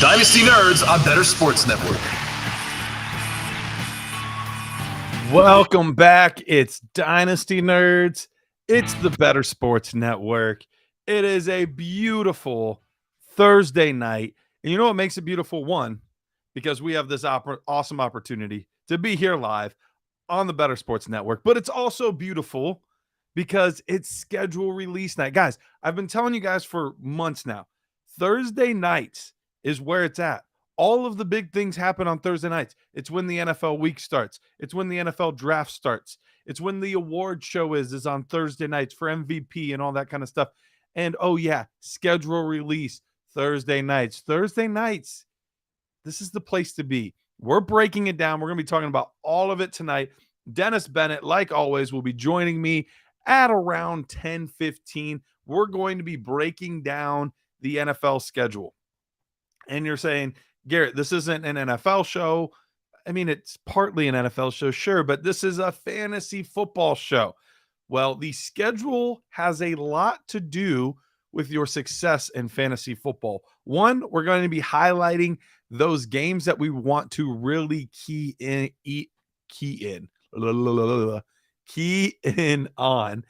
Dynasty Nerds on Better Sports Network. Welcome back. It's Dynasty Nerds. It's the Better Sports Network. It is a beautiful Thursday night. And you know what makes it beautiful? One, because we have this awesome opportunity to be here live on the Better Sports Network. But it's also beautiful because it's schedule release night. Guys, I've been telling you guys for months now, Thursday nights is where it's at. All of the big things happen on Thursday nights. It's when the NFL week starts. It's when the NFL draft starts. It's when the award show is on Thursday nights for MVP and all that kind of stuff. And oh yeah, schedule release Thursday nights. Thursday nights, this is the place to be. We're breaking it down. We're going to be talking about all of it tonight. Dennis Bennett, like always, will be joining me at around 10:15. We're going to be breaking down the NFL schedule. And you're saying, Garrett, this isn't an NFL show. I mean, it's partly an NFL show, sure, but this is a fantasy football show. Well, the schedule has a lot to do with your success in fantasy football. One, we're going to be highlighting those games that we want to really key in on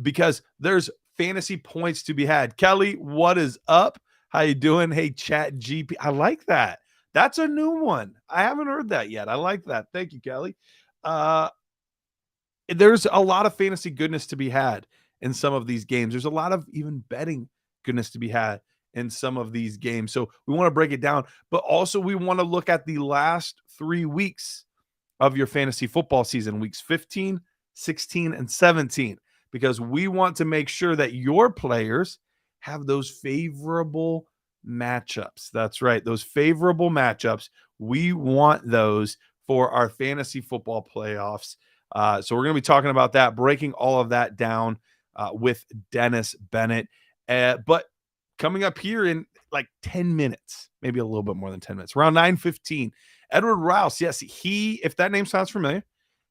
because there's fantasy points to be had. Kelly, what is up? How you doing? Hey, Chat GP. I like that. That's a new one. I haven't heard that yet. I like that. Thank you, Kelly. There's a lot of fantasy goodness to be had in some of these games. There's a lot of even betting goodness to be had in some of these games. So we want to break it down, but also we want to look at the last 3 weeks of your fantasy football season, weeks 15, 16, and 17, because we want to make sure that your players have those favorable matchups. That's right. Those favorable matchups. We want those for our fantasy football playoffs. So we're going to be talking about that, breaking all of that down with Dennis Bennett. But coming up here in like 10 minutes, maybe a little bit more than 10 minutes, around 9:15, Edward Raus. Yes, if that name sounds familiar,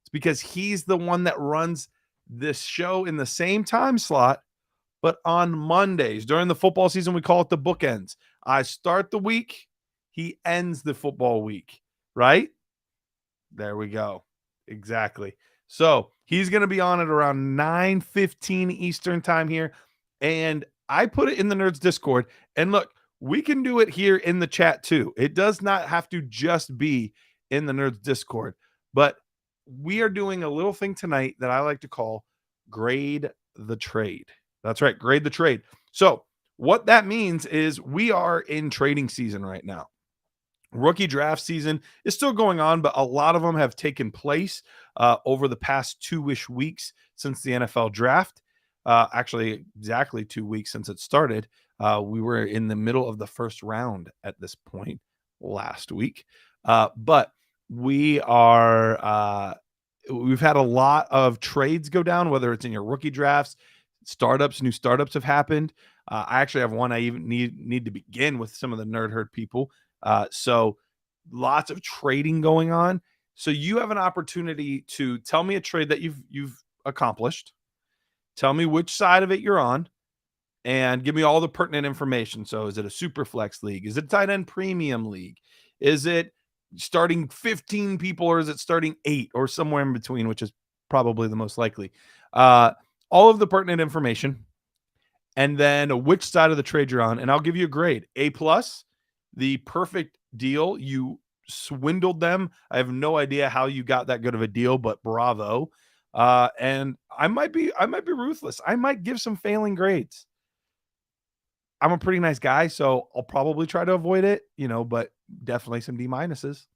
it's because he's the one that runs this show in the same time slot, but on Mondays. During the football season, we call it the bookends. I start the week, he ends the football week, right? There we go. Exactly. So he's going to be on at around 9:15 Eastern time here. And I put it in the Nerds Discord. And look, we can do it here in the chat too. It does not have to just be in the Nerds Discord. But we are doing a little thing tonight that I like to call Grade the Trade. That's right, grade the trade. So what that means is we are in trading season right now. Rookie draft season is still going on, but a lot of them have taken place over the past 2-ish weeks since the NFL draft. Actually, exactly 2 weeks since it started. We were in the middle of the first round at this point last week. But we've had a lot of trades go down, whether it's in your rookie drafts, new startups have happened. I actually have one I even need to begin with some of the Nerd Herd people. So lots of trading going on. So you have an opportunity to tell me a trade that you've accomplished. Tell me which side of it you're on and give me all the pertinent information. So is it a super flex league? Is it a tight end premium league? Is it starting 15 people or is it starting 8 or somewhere in between, which is probably the most likely? All of the pertinent information, and then which side of the trade you're on, and I'll give you a grade. A+, the perfect deal. You swindled them. I have no idea how you got that good of a deal, but bravo. And I might be ruthless. I might give some failing grades. I'm a pretty nice guy, so I'll probably try to avoid it, but definitely some D minuses.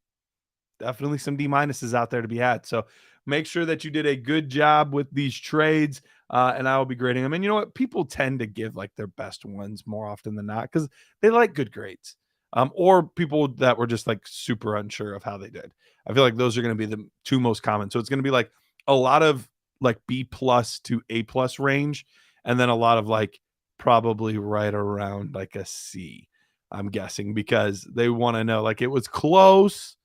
Definitely some D minuses out there to be had. So make sure that you did a good job with these trades, and I will be grading them. And you know what? People tend to give like their best ones more often than not because they like good grades, or people that were just like super unsure of how they did. I feel like those are going to be the two most common. So it's going to be like a lot of like B+ to A+ range, and then a lot of like probably right around like a C, I'm guessing, because they want to know like it was close.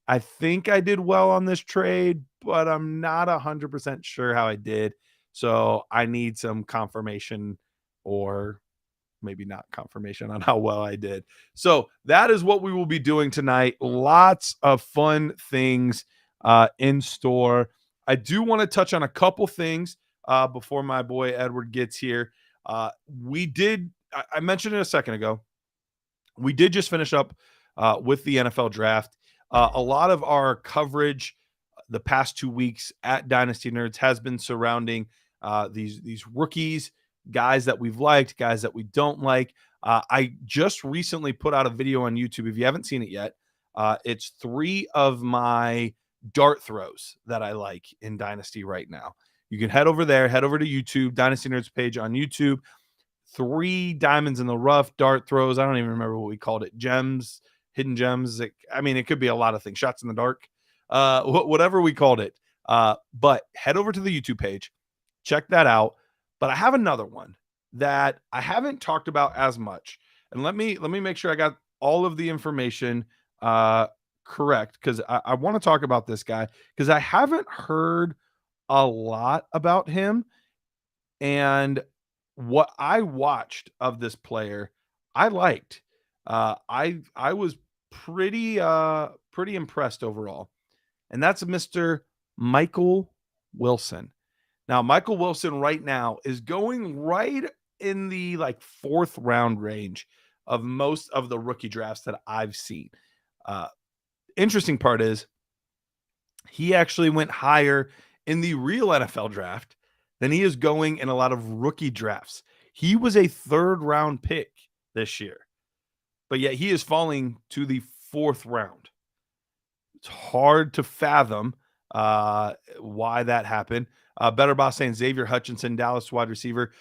I think I did well on this trade, but I'm not 100% sure how I did. So I need some confirmation or maybe not confirmation on how well I did. So that is what we will be doing tonight. Lots of fun things in store. I do want to touch on a couple things before my boy Edward gets here. I mentioned it a second ago. We did just finish up with the NFL draft. A lot of our coverage the past 2 weeks at Dynasty Nerds has been surrounding these rookies, guys that we've liked, guys that we don't like. I just recently put out a video on YouTube. If you haven't seen it yet, it's 3 of my dart throws that I like in Dynasty right now. You can head over there, head over to YouTube, Dynasty Nerds page on YouTube. 3 diamonds in the rough, dart throws. I don't even remember what we called it. Gems, hidden gems. It could be a lot of things. Shots in the dark, whatever we called it. But head over to the YouTube page, check that out. But I have another one that I haven't talked about as much. And let me make sure I got all of the information correct, because I want to talk about this guy because I haven't heard a lot about him. And what I watched of this player, I liked. I was pretty impressed overall. And that's Mr. Michael Wilson. Now, Michael Wilson right now is going right in the 4th round range of most of the rookie drafts that I've seen. Interesting part is he actually went higher in the real NFL draft than he is going in a lot of rookie drafts. He was a 3rd round pick this year, but yet he is falling to the 4th round. It's hard to fathom why that happened. Better Boss saying Xavier Hutchinson, Dallas wide receiver.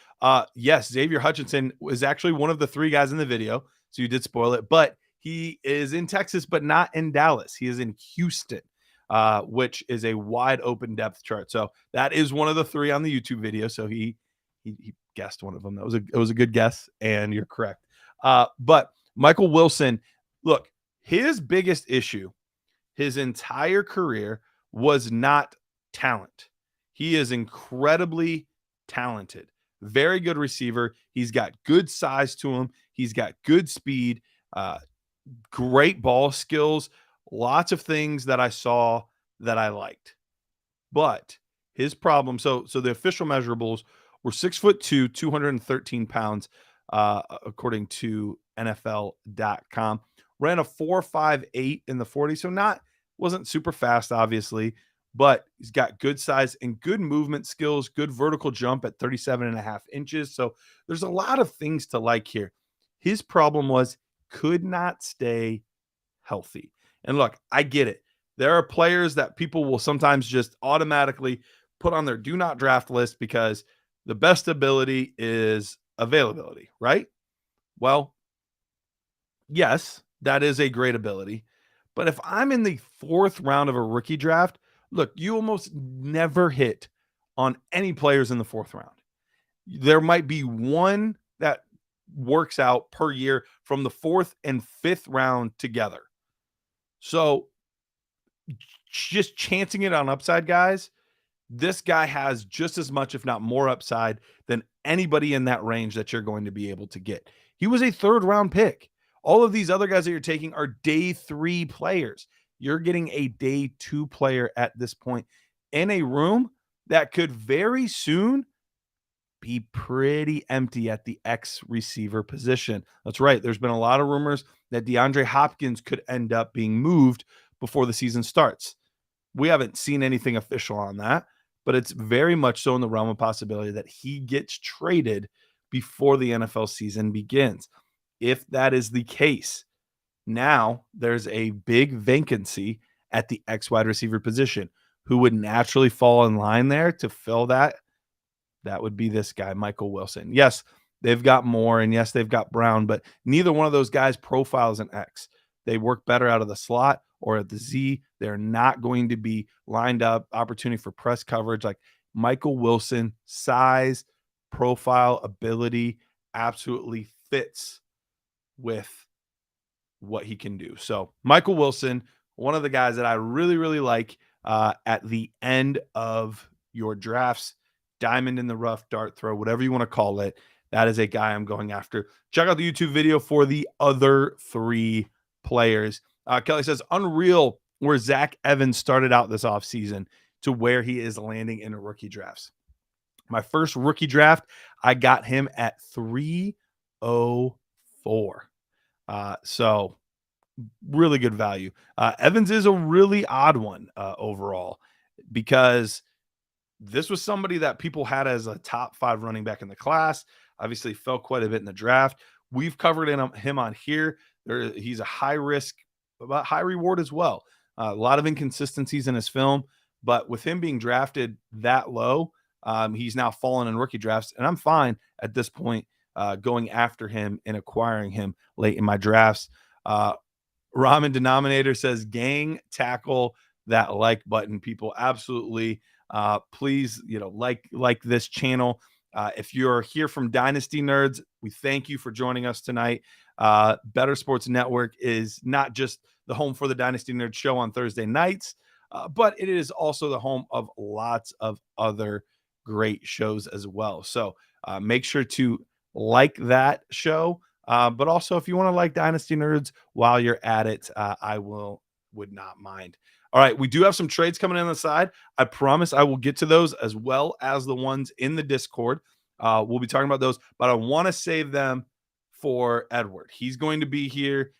Yes, Xavier Hutchinson was actually one of the 3 guys in the video, so you did spoil it, but he is in Texas, but not in Dallas. He is in Houston, which is a wide open depth chart. So that is one of the 3 on the YouTube video. So he guessed one of them. It was a good guess, and you're correct. But Michael Wilson, look, his biggest issue his entire career was not talent. He is incredibly talented, very good receiver. He's got good size to him. He's got good speed, great ball skills, lots of things that I saw that I liked. But his problem, so the official measurables were 6'2", 213 pounds, according to NFL.com. Ran a 4.58 in the 40, so wasn't super fast, obviously, but he's got good size and good movement skills, good vertical jump at 37.5 inches. So there's a lot of things to like here. His problem was could not stay healthy. And look, I get it. There are players that people will sometimes just automatically put on their do not draft list because the best ability is availability, right? Well, yes, that is a great ability. But if I'm in the 4th round of a rookie draft, look, you almost never hit on any players in the 4th round. There might be one that works out per year from the 4th and 5th round together. So just chancing it on upside, guys, this guy has just as much, if not more upside than anybody in that range that you're going to be able to get. He was a 3rd round pick. All of these other guys that you're taking are day 3 players. You're getting a day 2 player at this point in a room that could very soon be pretty empty at the X receiver position. That's right. There's been a lot of rumors that DeAndre Hopkins could end up being moved before the season starts. We haven't seen anything official on that, but it's very much so in the realm of possibility that he gets traded before the NFL season begins. If that is the case, now there's a big vacancy at the X wide receiver position. Who would naturally fall in line there to fill that? That would be this guy, Michael Wilson. Yes, they've got Moore, and yes, they've got Brown, but neither one of those guys profiles an X. They work better out of the slot or at the Z. They're not going to be lined up, opportunity for press coverage. Like Michael Wilson, size, profile, ability, absolutely fits with what he can do. So Michael Wilson, one of the guys that I really, really like at the end of your drafts, diamond in the rough, dart throw, whatever you want to call it. that is a guy I'm going after. Check out the YouTube video for the other 3 players. Kelly says, unreal where Zach Evans started out this offseason to where he is landing in rookie drafts. My first rookie draft, I got him at 304. So really good value. Evans is a really odd one overall because this was somebody that people had as a top 5 running back in the class. Obviously fell quite a bit in the draft. We've covered him on here. He's a high risk, but high reward as well. A lot of inconsistencies in his film, but with him being drafted that low, he's now fallen in rookie drafts, and I'm fine at this point going after him and acquiring him late in my drafts. Ramen Denominator says, gang, tackle that like button, people. Absolutely. Please, like this channel. If you're here from Dynasty Nerds, we thank you for joining us tonight. Better Sports Network is not just the home for the Dynasty Nerds show on Thursday nights, but it is also the home of lots of other great shows as well. So make sure to like that show. But also, if you want to like Dynasty Nerds while you're at it, I would not mind. All right, we do have some trades coming in on the side. I promise I will get to those as well as the ones in the Discord. We'll be talking about those, but I want to save them for Edward. He's going to be here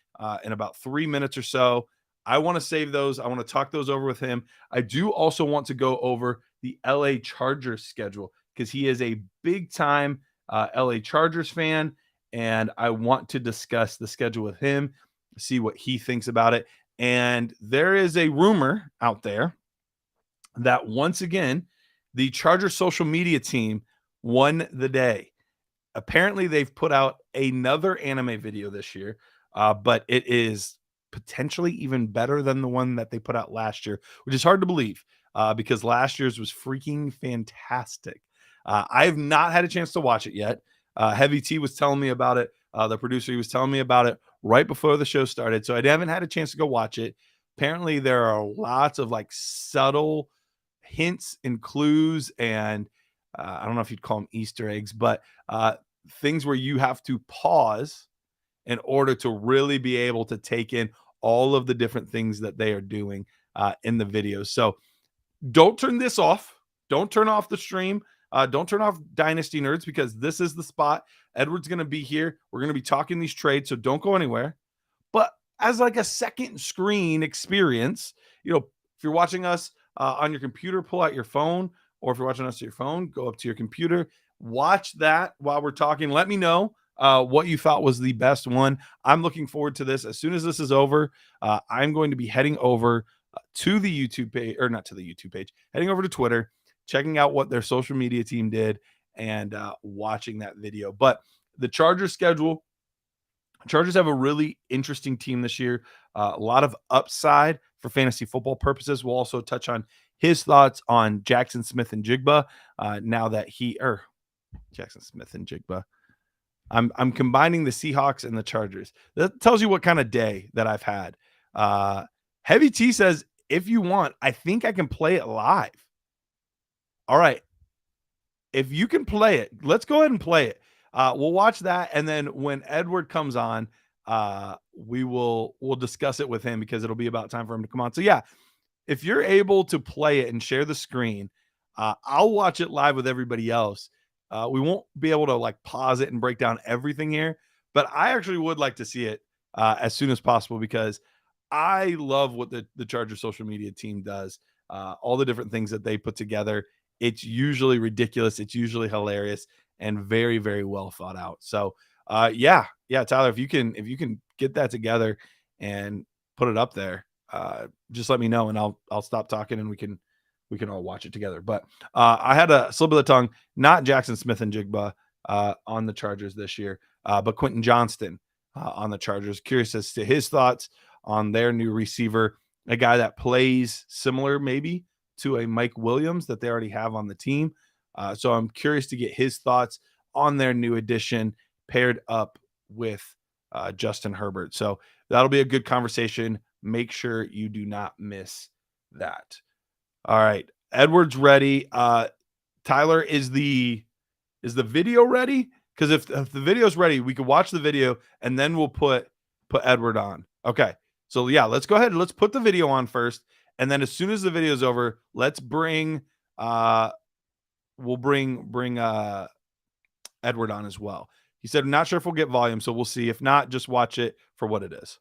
in about 3 minutes or so. I want to save those. I want to talk those over with him. I do also want to go over the LA Chargers schedule because he is a big-time LA Chargers fan, and I want to discuss the schedule with him, see what he thinks about it. And there is a rumor out there that once again, the Chargers social media team won the day. Apparently, they've put out another anime video this year, but it is potentially even better than the one that they put out last year, which is hard to believe because last year's was freaking fantastic. I have not had a chance to watch it yet. Heavy T was telling me about it. The producer, he was telling me about it right before the show started. So I haven't had a chance to go watch it. Apparently there are lots of like subtle hints and clues and I don't know if you'd call them Easter eggs, but things where you have to pause in order to really be able to take in all of the different things that they are doing in the videos. So don't turn this off. Don't turn off the stream. Don't turn off Dynasty Nerds because this is the spot. Edward's going to be here. We're going to be talking these trades, so don't go anywhere. But as like a second screen experience, if you're watching us on your computer, pull out your phone, or if you're watching us on your phone, go up to your computer, watch that while we're talking. Let me know what you thought was the best one. I'm looking forward to this. As soon as this is over, I'm going to be heading over to the YouTube page, or not to the YouTube page, heading over to Twitter, checking out what their social media team did and watching that video. But the Chargers schedule, Chargers have a really interesting team this year. A lot of upside for fantasy football purposes. We'll also touch on his thoughts on Jackson Smith and Jigba now that Jackson Smith and Jigba. I'm combining the Seahawks and the Chargers. That tells you what kind of day that I've had. Heavy T says, if you want, I think I can play it live. All right. If you can play it, let's go ahead and play it. We'll watch that. And then when Edward comes on, we'll discuss it with him because it'll be about time for him to come on. So yeah, if you're able to play it and share the screen, I'll watch it live with everybody else. We won't be able to like pause it and break down everything here, but I actually would like to see it as soon as possible because I love what the Chargers social media team does. All the different things that they put together. It's usually ridiculous. It's usually hilarious and very, very well thought out. So yeah, Tyler, if you can get that together and put it up there, just let me know and I'll stop talking and we can all watch it together. But I had a slip of the tongue, not Jackson Smith and Jigba on the Chargers this year, but Quentin Johnston on the Chargers. Curious as to his thoughts on their new receiver, a guy that plays similar maybe to a Mike Williams that they already have on the team. So I'm curious to get his thoughts on their new addition paired up with Justin Herbert. So that'll be a good conversation. Make sure you do not miss that. All right. Edward's ready. Tyler, is the video ready? Because if the video's ready, we could watch the video and then we'll put Edward on. Okay. So yeah, let's go ahead and let's put the video on first. And then as soon as the video's over, let's bring we'll bring Edward on as well. He said, I'm not sure if we'll get volume, so we'll see. If not, just watch it for what it is.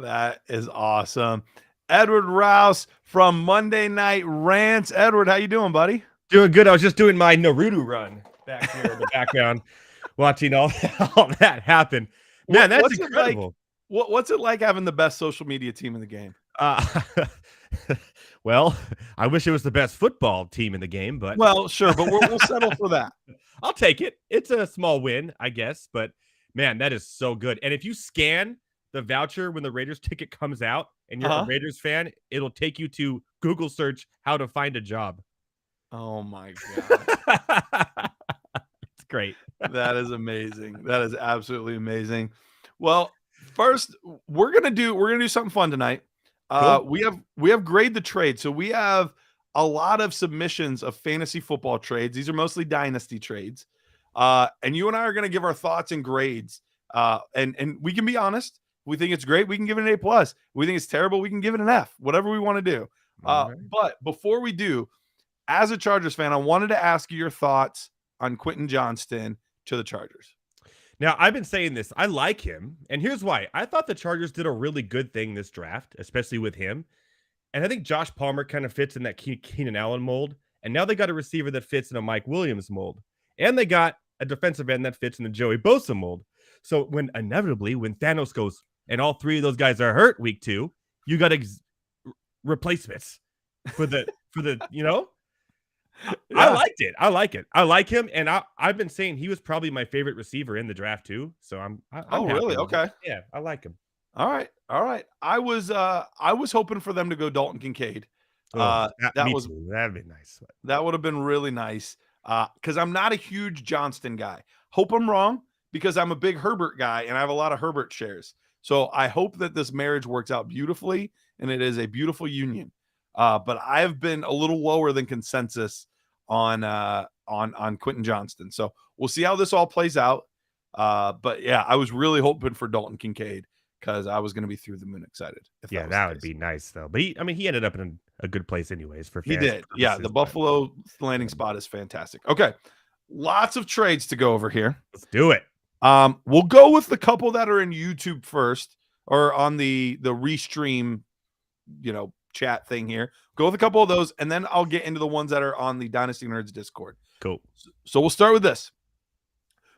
That is awesome. Edward Raus from Monday Night Rants. Edward, how you doing, buddy? Doing good. I was just doing my Naruto run back here in the background, watching all that happen. Man, that's incredible. What's it like having the best social media team in the game? Well, I wish it was the best football team in the game, but well, sure, but we'll settle for that. I'll take it. It's a small win, I guess, but man, that is so good. And if you scan the voucher when the Raiders ticket comes out and you're a Raiders fan, it'll take you to Google search how to find a job. Oh my God. It's great. That is amazing. That is absolutely amazing. Well, first we're gonna do something fun tonight. Cool. We have grade the trade. So we have a lot of submissions of fantasy football trades. These are mostly dynasty trades. And you and I are gonna give our thoughts and grades. And we can be honest. We think it's great, we can give it an A+. We think it's terrible, we can give it an F. Whatever we want to do. Right. But before we do, as a Chargers fan, I wanted to ask you your thoughts on Quentin Johnston to the Chargers. Now, I've been saying this. I like him, and here's why. I thought the Chargers did a really good thing this draft, especially with him. And I think Josh Palmer kind of fits in that Keenan Allen mold. And now they got a receiver that fits in a Mike Williams mold. And they got a defensive end that fits in the Joey Bosa mold. So when Thanos goes, and all three of those guys are hurt week 2, you got replacements for the you know. Yeah. I liked it. I like it. I like him, and I've been saying he was probably my favorite receiver in the draft too. So I'm really? Okay. Yeah, I like him. All right. I was hoping for them to go Dalton Kincaid. That'd be nice. That would have been really nice. Because I'm not a huge Johnston guy. Hope I'm wrong, because I'm a big Herbert guy and I have a lot of Herbert shares. So I hope that this marriage works out beautifully and it is a beautiful union. But I have been a little lower than consensus on Quentin Johnston. So we'll see how this all plays out. But yeah, I was really hoping for Dalton Kincaid because I was going to be through the moon excited. That would be nice though. But he ended up in a good place anyways. He did. Yeah, the Buffalo landing spot is fantastic. Okay, lots of trades to go over here. Let's do it. We'll go with the couple that are in YouTube first, or on the restream, chat thing here. Go with a couple of those, and then I'll get into the ones that are on the Dynasty Nerds Discord. Cool. So we'll start with this.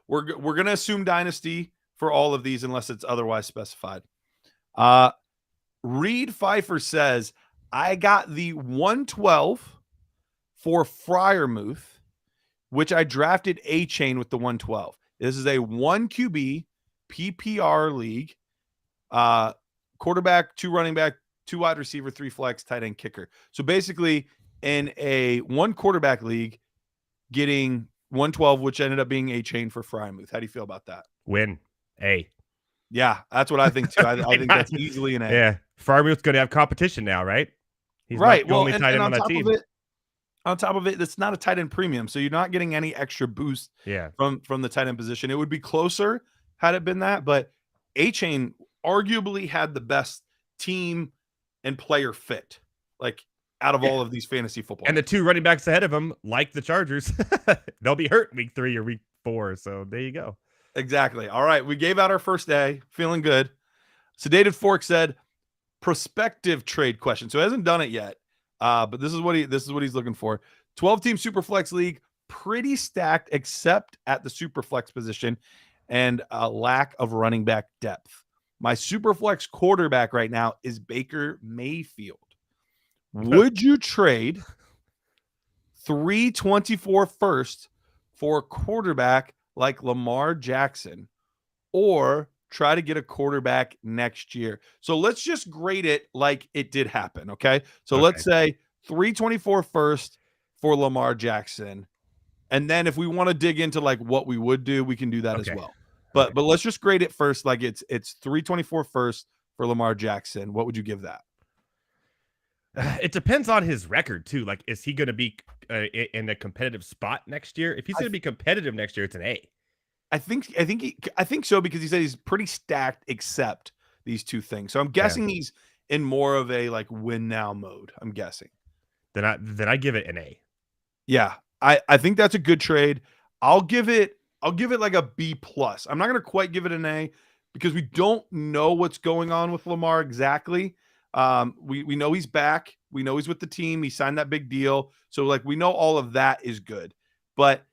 We're gonna assume Dynasty for all of these unless it's otherwise specified. Reed Pfeiffer says, I got the 112 for Freiermuth, which I drafted A-Chain with the 112. This is a 1 QB PPR league. Quarterback, 2 running back, 2 wide receiver, 3 flex, tight end, kicker. So basically, in a 1 quarterback league, getting 112, which ended up being A-Chain for Freiermuth. How do you feel about that? Win. A. Yeah, that's what I think too. I think that's easily an A. Yeah. Freiermuth's going to have competition now, right? He's right. Not the only tight end on that team. On top of it, it's not a tight end premium, so you're not getting any extra boost from the tight end position. It would be closer had it been that, but A-Chain arguably had the best team and player fit, like out of all of these fantasy football. And the 2 running backs ahead of him, like the Chargers, they'll be hurt week 3 or week 4. So there you go. Exactly. All right. We gave out our first A, feeling good. Sedated Fork said, prospective trade question. So he hasn't done it yet. But this is what he's looking for. 12-team Superflex league, pretty stacked except at the Superflex position and a lack of running back depth. My Superflex quarterback right now is Baker Mayfield. Would you trade 324 first for a quarterback like Lamar Jackson, or try to get a quarterback next year? So let's just grade it like it did happen, okay? So let's say 324 first for Lamar Jackson. And then if we want to dig into like what we would do, we can do that as well. But let's just grade it first like it's 324 first for Lamar Jackson. What would you give that? It depends on his record too. Like, is he going to be in a competitive spot next year? If he's going to be competitive next year, it's an A. I think so, because he said he's pretty stacked except these 2 things. So I'm guessing he's in more of a like win now mode. I'm guessing. Then I give it an A. Yeah, I think that's a good trade. I'll give it like a B plus. I'm not gonna quite give it an A because we don't know what's going on with Lamar exactly. We know he's back. We know he's with the team. He signed that big deal. So like we know all of that is good. But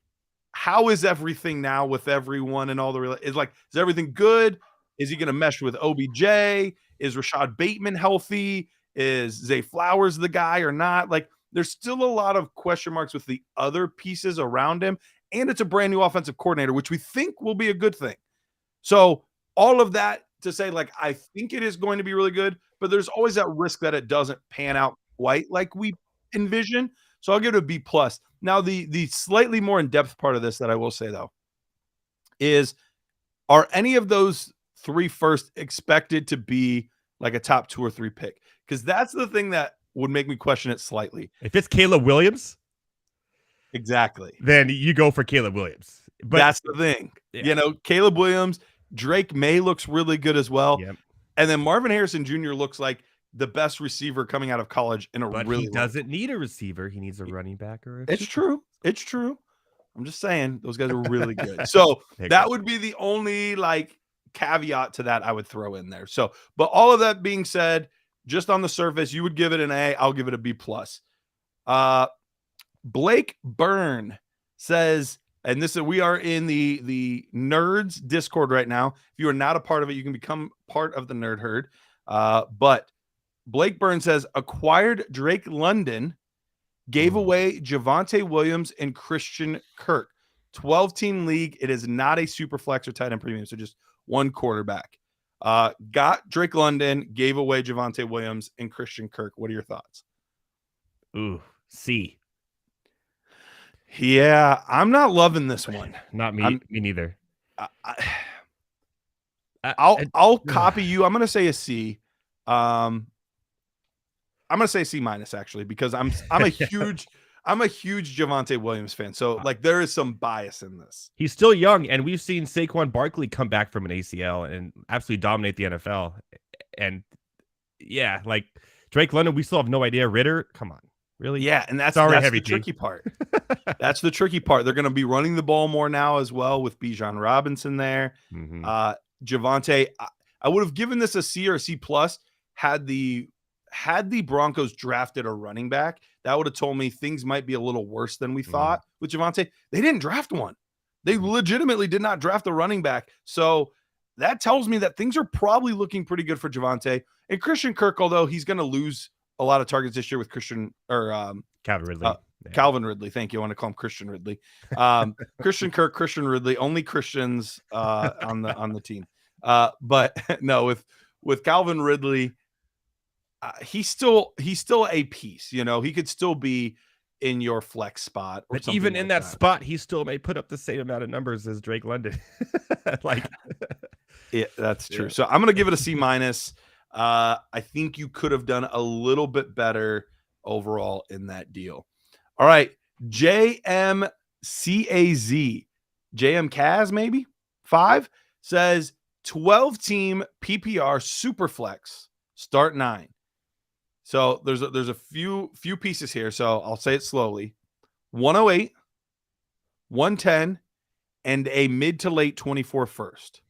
how is everything now with everyone and all the is everything good? Is he going to mesh with OBJ? Is Rashad Bateman healthy? Is Zay Flowers the guy or not? Like there's still a lot of question marks with the other pieces around him. And it's a brand new offensive coordinator, which we think will be a good thing. So all of that to say, like, I think it is going to be really good, but there's always that risk that it doesn't pan out quite like we envision. So I'll give it a B plus. Now, the slightly more in-depth part of this that I will say, though, is are any of those 3 first expected to be like a top 2 or 3 pick? Because that's the thing that would make me question it slightly. If it's Caleb Williams, exactly, then you go for Caleb Williams. But that's the thing. Yeah. Caleb Williams, Drake May looks really good as well. Yep. And then Marvin Harrison Jr. looks like the best receiver coming out of college in a really he doesn't need a receiver. He needs a running back or It's true. I'm just saying those guys are really good. So that would be the only like caveat to that I would throw in there. So, but all of that being said, just on the surface, you would give it an A. I'll give it a B plus. Blake Byrne says, and we are in the Nerds Discord right now. If you are not a part of it, you can become part of the Nerd Herd. But Blake Byrne says, acquired Drake London, gave away Javonte Williams and Christian Kirk. 12-team league. It is not a super flex or tight end premium, so just 1 quarterback. Got Drake London, gave away Javonte Williams and Christian Kirk. What are your thoughts? Ooh, C. Yeah, I'm not loving this one. Not me. Me neither. I'll copy you. I'm going to say a C. I'm going to say C minus actually, because I'm a huge Javonte Williams fan. So like there is some bias in this. He's still young, and we've seen Saquon Barkley come back from an ACL and absolutely dominate the NFL. And yeah, like Drake London, we still have no idea. Ritter, come on. Really? Yeah, and that's Sorry, the heavy team. tricky part. That's the tricky part. They're going to be running the ball more now as well with Bijan Robinson there. Mhm. Javonte, I would have given this a C or a C plus had the Broncos drafted a running back. That would have told me things might be a little worse than we thought with Javonte. They didn't draft one. They legitimately did not draft a running back. So that tells me that things are probably looking pretty good for Javonte. And Christian Kirk, although he's going to lose a lot of targets this year with Calvin Ridley. Calvin Ridley. Thank you. I want to call him Christian Ridley. Christian Kirk, Christian Ridley, only Christians on the team. But no, with Calvin Ridley, he's still a piece. You know, he could still be in your flex spot. But even in that spot, he still may put up the same amount of numbers as Drake London. Yeah, that's true. Yeah. So I'm going to give it a C minus. I think you could have done a little bit better overall in that deal. All right. JM Kaz, maybe 5 says 12 team PPR Superflex start 9. So there's a few pieces here. So I'll say it slowly. 108, 110, and a mid to late 24 first.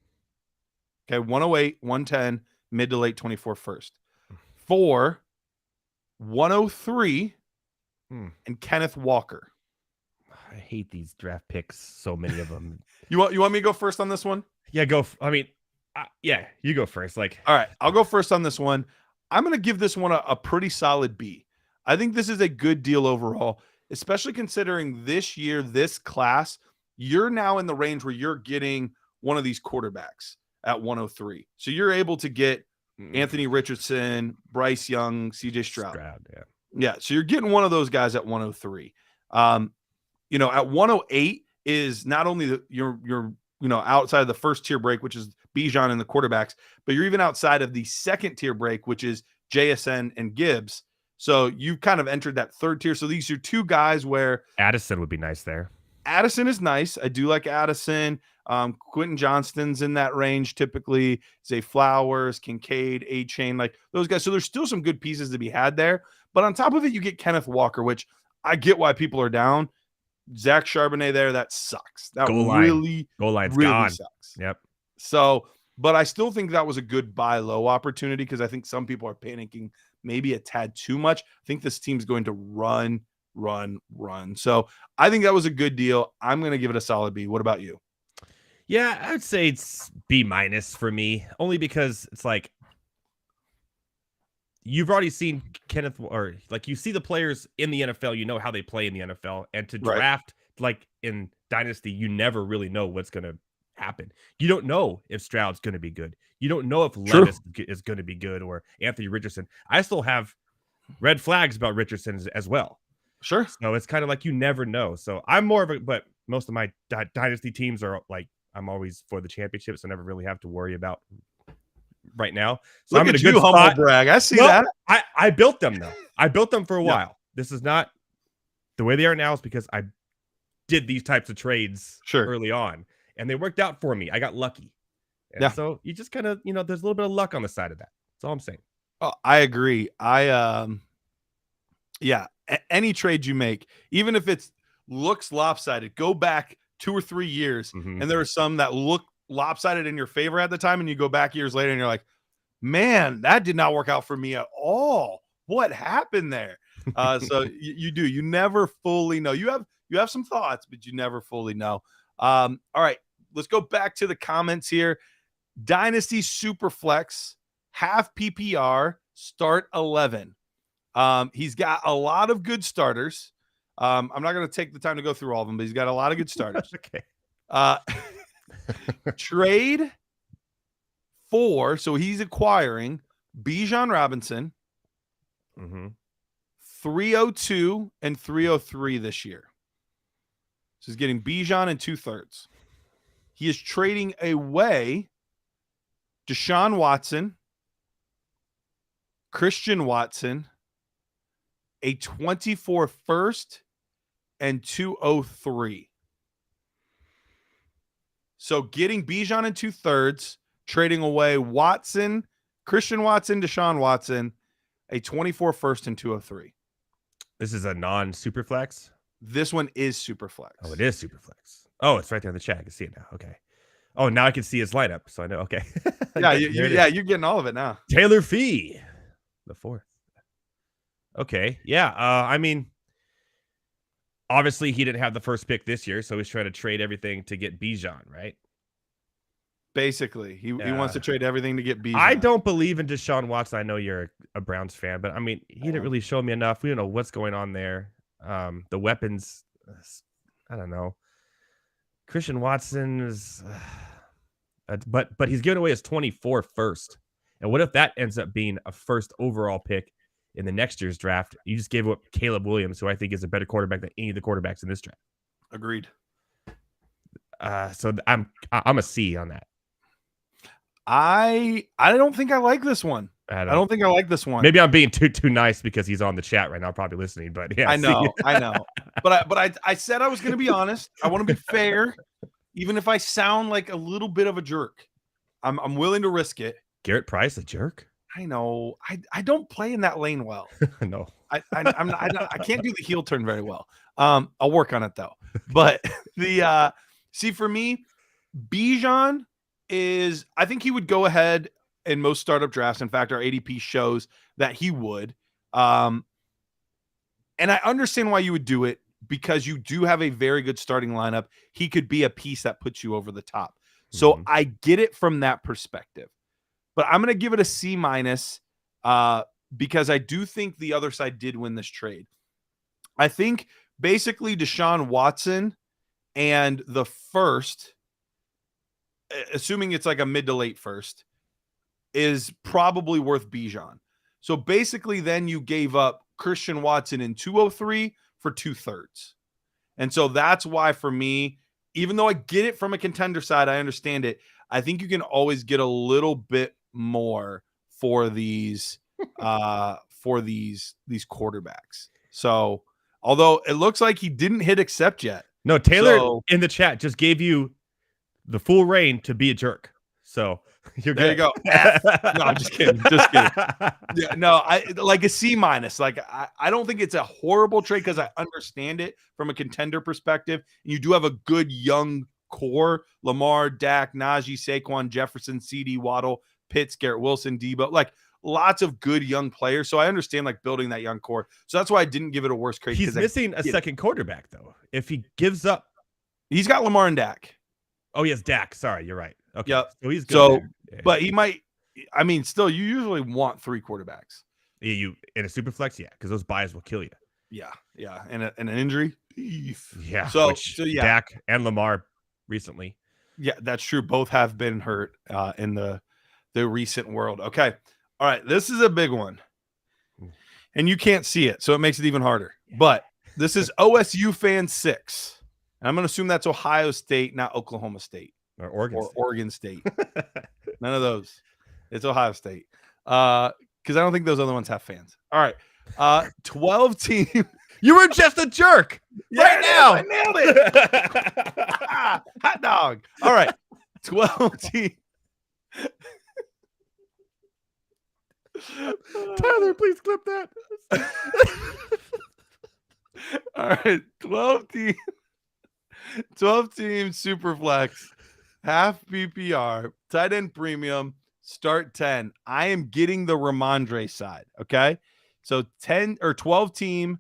Okay. 108, 110, mid to late 24 first. 4, 103, and Kenneth Walker. I hate these draft picks. So many of them. You want me to go first on this one? Yeah, go. Yeah, you go first. All right, I'll go first on this one. I'm going to give this one a pretty solid B. I think this is a good deal overall, especially considering this year, this class, you're now in the range where you're getting one of these quarterbacks at 103. So you're able to get Anthony Richardson, Bryce Young, CJ Stroud. Yeah. So you're getting one of those guys at 103. At 108 is not only you're outside of the first tier break, which is Bijan and the quarterbacks, but you're even outside of the second tier break, which is JSN and Gibbs. So you've kind of entered that third tier. So these are two guys where Addison would be nice there. Addison is nice. I do like Addison. Quentin Johnston's in that range typically. Zay Flowers, Kincaid, A-Chain, like those guys. So there's still some good pieces to be had there. But on top of it, you get Kenneth Walker, which I get why people are down. Zach Charbonnet there, that sucks. That goal line's really gone. Sucks. Yep. So, but I still think that was a good buy low opportunity because I think some people are panicking maybe a tad too much. I think this team's going to run. So I think that was a good deal. I'm going to give it a solid B. What about you? Yeah, I would say it's B minus for me, only because it's like you've already seen Kenneth, or like you see the players in the NFL, you know how they play in the NFL, and to draft like in Dynasty, you never really know what's going to happen. You don't know if Stroud's going to be good. You don't know if Levis is going to be good or Anthony Richardson. I still have red flags about Richardson as well. Sure. So it's kind of like you never know. So I'm more of a, but most of my Dynasty teams are like, I'm always for the championship, so I never really have to worry about right now. So I'm in a good spot. Humble brag. I see that. I built them though. I built them for a while. This is not the way they are now is because I did these types of trades early on and they worked out for me. I got lucky. And so you just kind of, there's a little bit of luck on the side of that. That's all I'm saying. Oh, I agree. Any trade you make, even if it looks lopsided, go back 2 or 3 years and there are some that look lopsided in your favor at the time, and you go back years later and you're like, man, that did not work out for me at all. What happened there? So you never fully know. You have some thoughts, but you never fully know. All right, let's go back to the comments here. Dynasty Superflex, half PPR, start 11. He's got a lot of good starters. I'm not going to take the time to go through all of them, but he's got a lot of good starters. Okay. Trade for, so he's acquiring Bijan Robinson, 302 and 303 this year. So he's getting Bijan in 2/3. He is trading away Deshaun Watson, Christian Watson, a 24 first, and 203. So getting Bijan in 2/3, trading away Watson, Christian Watson, Deshaun Watson, a 24 first, and 203. This is a non-super flex. This one is super flex. Oh, it is super flex. Oh, it's right there in the chat. I can see it now. Okay. Oh, now I can see his lineup, so I know. Okay. Yeah, you're getting all of it now. Taylor Fee, the 4th. Okay. Yeah. I mean, obviously he didn't have the first pick this year, so he's trying to trade everything to get Bijan, right? Basically, he wants to trade everything to get Bijan. I don't believe in Deshaun Watson. I know you're a Browns fan, but I mean, he didn't really show me enough. We don't know what's going on there. The weapons, I don't know. Christian Watson is, but he's giving away his 24 first. And what if that ends up being a first overall pick in the next year's draft? You just gave up Caleb Williams, who I think is a better quarterback than any of the quarterbacks in this draft. Agreed. So I'm a C on that. I don't think I like this one. I don't think I like this one. Maybe I'm being too nice because he's on the chat right now, probably listening. But yeah, I know. But I said I was going to be honest. I want to be fair, even if I sound like a little bit of a jerk. I'm willing to risk it. Garret Price, a jerk? I know. I don't play in that lane well. No, I can't do the heel turn very well. I'll work on it though. But see, for me, Bijan is, I think he would go ahead in most startup drafts. In fact, our ADP shows that he would. And I understand why you would do it, because you do have a very good starting lineup. He could be a piece that puts you over the top. So I get it from that perspective. But I'm going to give it a C minus because I do think the other side did win this trade. I think basically Deshaun Watson and the first, assuming it's like a mid to late first, is probably worth Bijan. So basically then you gave up Christian Watson in 203 for 2/3. And so that's why for me, even though I get it from a contender side, I understand it. I think you can always get a little bit more for these quarterbacks. So although it looks like he didn't hit accept yet. No, Taylor in the chat just gave you the full reign to be a jerk. So you're there. Good. You go. No, I'm just kidding. Just kidding. Yeah, no, I like a C minus. Like I don't think it's a horrible trade because I understand it from a contender perspective. And you do have a good young core: Lamar, Dak, Najee, Saquon, Jefferson, CD, Waddle, Pitts, Garrett Wilson, Debo. Like lots of good young players. So I understand like building that young core. So that's why I didn't give it a worse grade. He's missing a second quarterback though. If he gives up, he's got Lamar and Dak. Oh, he has Dak. Sorry, you're right. Okay. Yep. So he's good. So, but he might. I mean, still, you usually want 3 quarterbacks. You in a super flex, yeah, because those buys will kill you. Yeah, and an injury. Yeah. So yeah, Dak and Lamar recently. Yeah, that's true. Both have been hurt in the recent world. Okay, all right. This is a big one, and you can't see it, so it makes it even harder. But this is OSU fan 6. And I'm going to assume that's Ohio State, not Oklahoma State or Oregon State. None of those. It's Ohio State. Because I don't think those other ones have fans. All right. 12 team. You were just a jerk right now. I nailed it. Hot dog. All right. 12 team. Tyler, please clip that. All right. 12 team. 12 team super flex, half PPR, tight end premium, start 10. I am getting the Ramondre side. Okay. So 10 or 12 team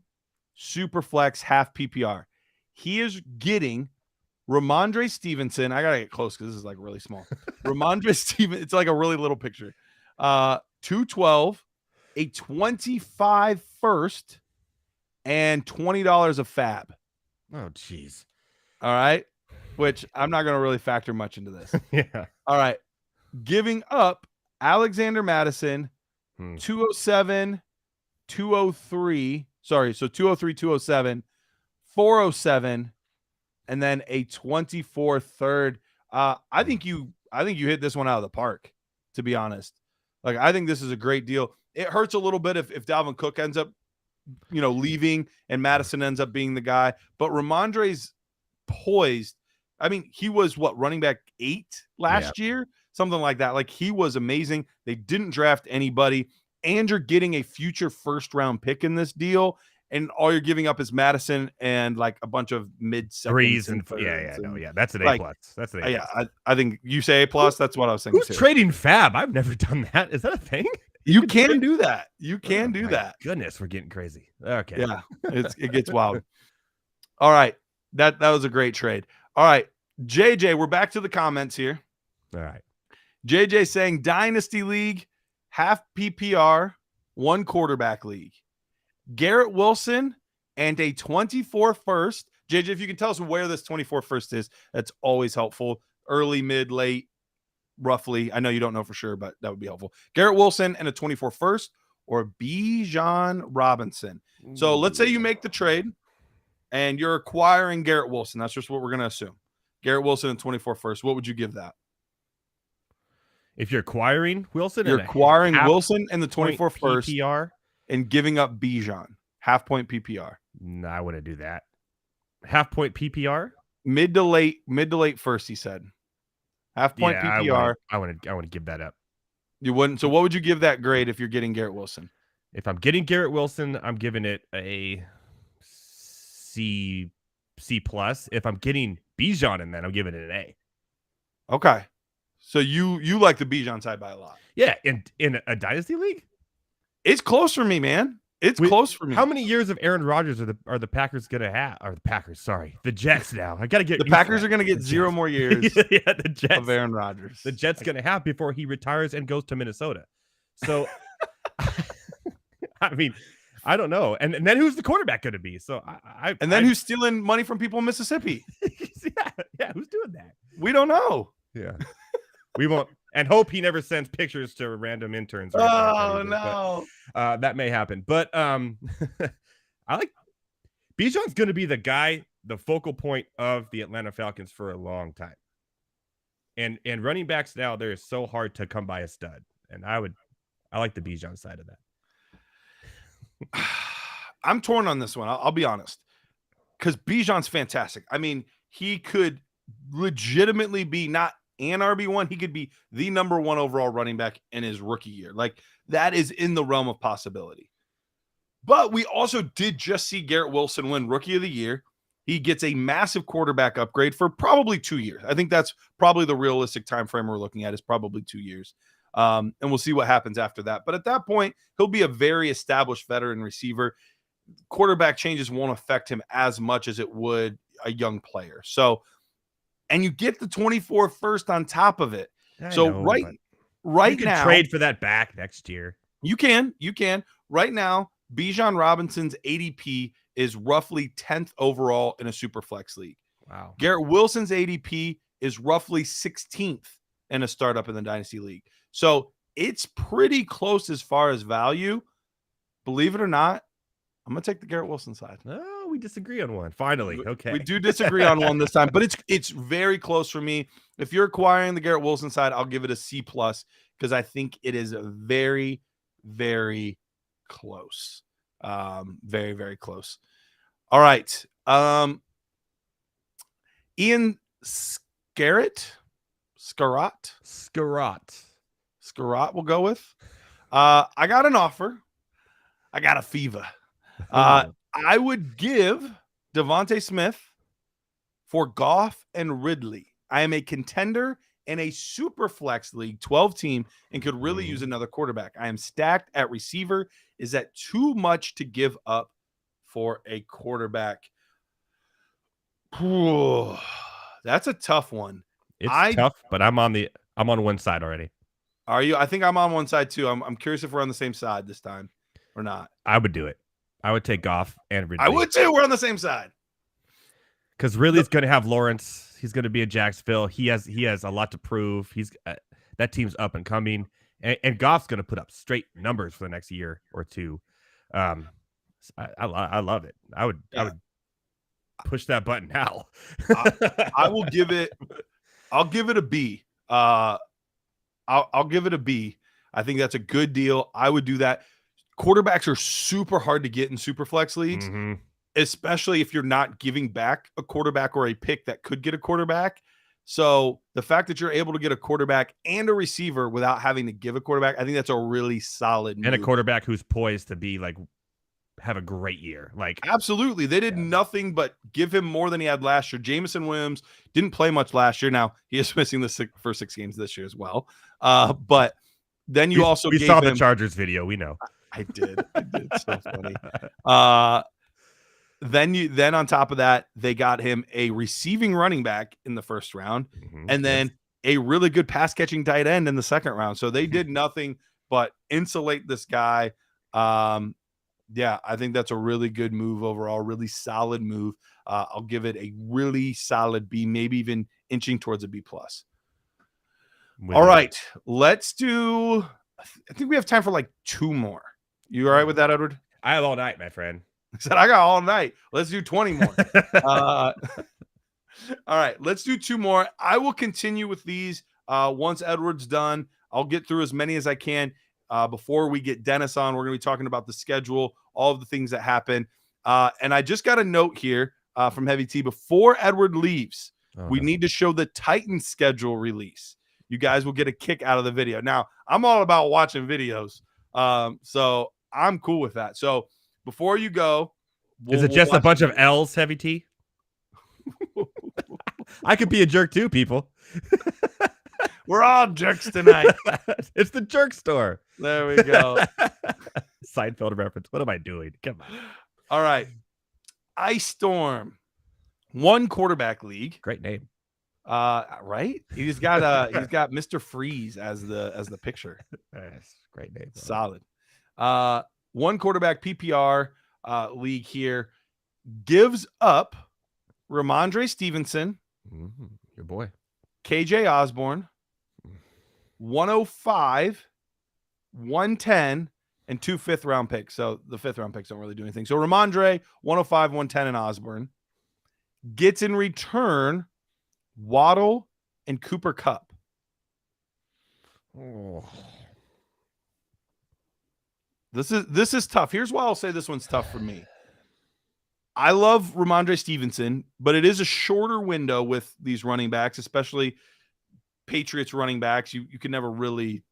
super flex, half PPR. He is getting Ramondre Stevenson. I got to get close because this is like really small. Ramondre Stevenson. It's like a really little picture. 212, a 25 first, and $20 of fab. Oh, geez. All right. Which I'm not going to really factor much into this. Yeah. All right. Giving up Alexander Madison, 207, 203. Sorry. So 203, 207, 407, and then a 24 third. I think you hit this one out of the park, to be honest. Like, I think this is a great deal. It hurts a little bit if Dalvin Cook ends up, leaving and Madison ends up being the guy. But Ramondre's poised. I mean, he was running back 8 last year, something like that. Like, he was amazing. They didn't draft anybody, and you're getting a future first round pick in this deal. and all you're giving up is Madison and like a bunch of mid-seconds threes and thirds that's an A like, plus. That's an A plus. I think you say A plus. That's what I was thinking. Who's trading Fab? I've never done that. Is that a thing? You can do that. You can do that. Goodness, we're getting crazy. Okay. Yeah, it gets wild. All right, that was a great trade. All right, JJ, we're back to the comments here. All right. JJ saying Dynasty League, half PPR, 1 quarterback league. Garrett Wilson and a 24 first. JJ, if you can tell us where this 24 first is, that's always helpful. Early, mid, late, roughly. I know you don't know for sure, but that would be helpful. Garrett Wilson and a 24 first or Bijan Robinson. So let's say you make the trade and you're acquiring Garrett Wilson. That's just what we're going to assume. Garrett Wilson and 24 first. What would you give that? If you're acquiring Wilson, you're acquiring Wilson and the 24 first PPR and giving up Bijan, half point PPR. No, I wouldn't do that. Half point PPR, mid to late first. He said, half point PPR. I want to give that up. You wouldn't. So what would you give that grade if you're getting Garrett Wilson? If I'm getting Garrett Wilson, I'm giving it a C plus. If I'm getting Bijan in that, I'm giving it an A. Okay. So you like the Bijan side by a lot. Yeah, in a dynasty league? It's close for me, man. It's close for me. How many years of Aaron Rodgers are the Packers gonna have? Or the Packers, sorry. The Jets now. I gotta get the Packers are gonna get 0 more years the Jets of Aaron Rodgers. The Jets gonna have before he retires and goes to Minnesota. So I mean, I don't know. And then who's the quarterback gonna be? So who's stealing money from people in Mississippi? yeah, who's doing that? We don't know. Yeah. We won't, and hope he never sends pictures to random interns. Oh no, but, that may happen. But I like Bijan's going to be the guy, the focal point of the Atlanta Falcons for a long time. And running backs now, they're so hard to come by a stud, and I like the Bijan side of that. I'm torn on this one. I'll be honest, because Bijan's fantastic. I mean, he could legitimately be not an RB1, he could be the number 1 overall running back in his rookie year. Like, that is in the realm of possibility. But we also did just see Garrett Wilson win Rookie of the Year. He gets a massive quarterback upgrade for probably 2 years. I think that's probably the realistic time frame we're looking at, is probably 2 years. And we'll see what happens after that. But at that point, he'll be a very established veteran receiver. Quarterback changes won't affect him as much as it would a young player. So, and you get the 24 first on top of it. Right you can now, trade for that back next year. You can. Right now, Bijan Robinson's ADP is roughly 10th overall in a super flex league. Wow. Garrett Wilson's ADP is roughly 16th in a startup in the Dynasty League. So it's pretty close as far as value. Believe it or not, I'm going to take the Garrett Wilson side. Oh, we disagree on one. Finally. Okay. We do disagree on one this time, but it's very close for me. If you're acquiring the Garrett Wilson side, I'll give it a C plus because I think it is very, very close. Very, very close. All right. Ian Scarrett we'll go with. I got an offer. I got a fever. I would give Devontae Smith for Goff and Ridley. I am a contender in a super flex league, 12 team, and could really use another quarterback. I am stacked at receiver. Is that too much to give up for a quarterback? Ooh, that's a tough one. It's tough, but I'm on one side already. Are you? I think I'm on one side too. I'm curious if we're on the same side this time or not. I would do it. I would take Goff and Ridley. I would too. We're on the same side. Because Ridley's going to have Lawrence. He's going to be in Jacksonville. He has a lot to prove. He's that team's up and coming, and Goff's going to put up straight numbers for the next year or two. I love it. I would push that button now. I will give it. I'll give it a B. I'll give it a B. I think that's a good deal. I would do that. Quarterbacks are super hard to get in super flex leagues, especially if you're not giving back a quarterback or a pick that could get a quarterback. So the fact that you're able to get a quarterback and a receiver without having to give a quarterback, I think that's a really solid move. And a quarterback who's poised to be like have a great year. Like, absolutely. They did nothing but give him more than he had last year. Jameson Williams didn't play much last year. Now, he is missing the first 6 games this year as well. But then you also we gave saw him, the Chargers video. We know. I did. So funny. Then on top of that, they got him a receiving running back in the first round, and then a really good pass catching tight end in the second round. So they did nothing but insulate this guy. Yeah, I think that's a really good move overall, really solid move. I'll give it a really solid B, maybe even inching towards a B plus. All right, let's do. I think we have time for like 2 more. You all right with that, Edward? I have all night, my friend. I said I got all night. Let's do 20 more. All right, let's do 2 more. I will continue with these once Edward's done. I'll get through as many as I can before we get Dennis on. We're going to be talking about the schedule, all of the things that happen. And I just got a note here from Heavy T. Before Edward leaves, we need to show the Titans schedule release. You guys will get a kick out of the video. Now, I'm all about watching videos, so I'm cool with that. So before you go, is it just a bunch of L's, Heavy T? I could be a jerk too, people. We're all jerks tonight. It's the jerk store. There we go. Seinfeld reference. What am I doing? Come on. All right. Ice Storm. 1 quarterback league. Great name. Right? He's got Mr. Freeze as the picture. Yes, great name. Solid. 1 quarterback PPR league here. Gives up Ramondre Stevenson. Your boy. KJ Osborne. 105, 110, and 2 5th-round picks. So the 5th-round picks don't really do anything. So Ramondre, 105, 110, and Osborne. Gets in return Waddle and Cooper Kupp. Oh. This is tough. Here's why I'll say this one's tough for me. I love Ramondre Stevenson, but it is a shorter window with these running backs, especially Patriots running backs. You can never really,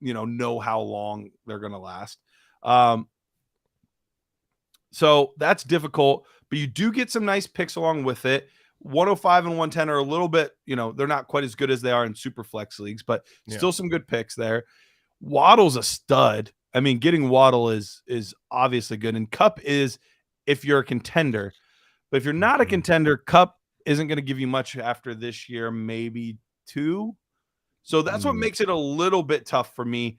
know how long they're going to last. So that's difficult, but you do get some nice picks along with it. 105 and 110 are a little bit, they're not quite as good as they are in super flex leagues, but still some good picks there. Waddle's a stud. I mean, getting Waddle is obviously good. And Kupp is if you're a contender. But if you're not a contender, Kupp isn't going to give you much after this year, maybe 2. So that's what makes it a little bit tough for me.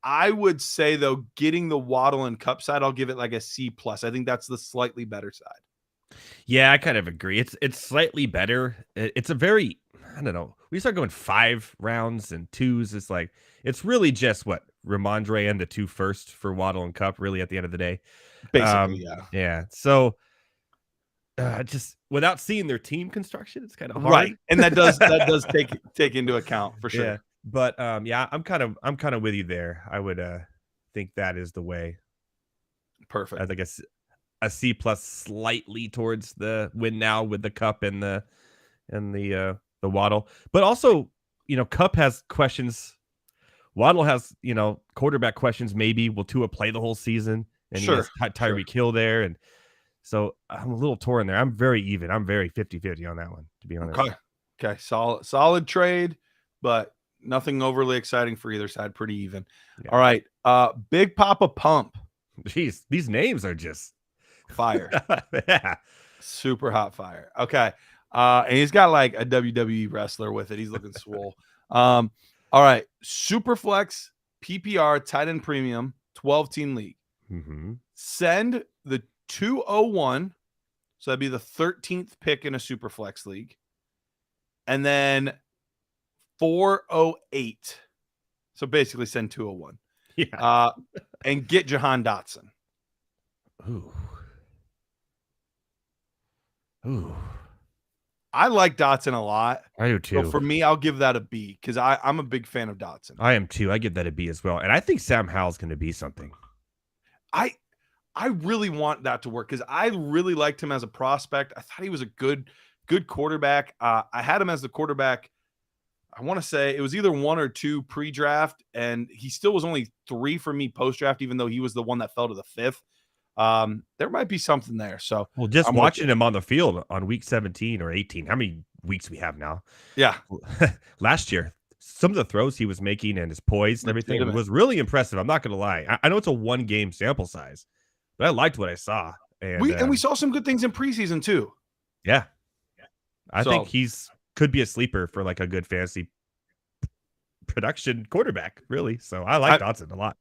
I would say, though, getting the Waddle and Kupp side, I'll give it like a C+. I think that's the slightly better side. Yeah, I kind of agree. It's slightly better. It's a very, I don't know. We start going 5 rounds and 2s. It's really just what Ramondre and the 2 first for Waddle and Kupp, really, at the end of the day. Basically, yeah. So just without seeing their team construction, it's kind of hard. Right. And that does take into account for sure. Yeah. But I'm kind of with you there. I would think that is the way. Perfect. I guess a C+ slightly towards the win now with the Kupp and the Waddle. But also, Kupp has questions. Waddle has, quarterback questions. Maybe will Tua play the whole season? And he has Tyreek Hill there. And so I'm a little torn there. I'm very even. I'm very 50-50 on that one, to be honest. Okay. Solid trade, but nothing overly exciting for either side. Pretty even. Yeah. All right. Big Papa Pump. Jeez, these names are just fire. Yeah. Super hot fire. Okay. And he's got like a WWE wrestler with it. He's looking swole. All right. Superflex PPR tight end premium 12-team league. Send the 201. So that'd be the 13th pick in a Superflex league. And then 408. So basically send 201. Yeah. And get Jahan Dotson. Ooh. I like Dotson a lot. I do too. So for me, I'll give that a B because I'm a big fan of Dotson. I am too. I give that a B as well. And I think Sam Howell's going to be something. I really want that to work because I really liked him as a prospect. I thought he was a good quarterback. I had him as the quarterback. I want to say it was either 1 or 2 pre-draft, and he still was only 3 for me post-draft, even though he was the one that fell to the 5th. there might be something there. So, well, just watching him on the field on week 17 or 18, how many weeks we have now? Yeah. Last year, some of the throws he was making and his poise and everything was really impressive. I'm not going to lie. I know it's a 1-game sample size, but I liked what I saw. And we saw some good things in preseason too. Yeah. I think could be a sleeper for like a good fantasy production quarterback, really. So I like Dotson a lot.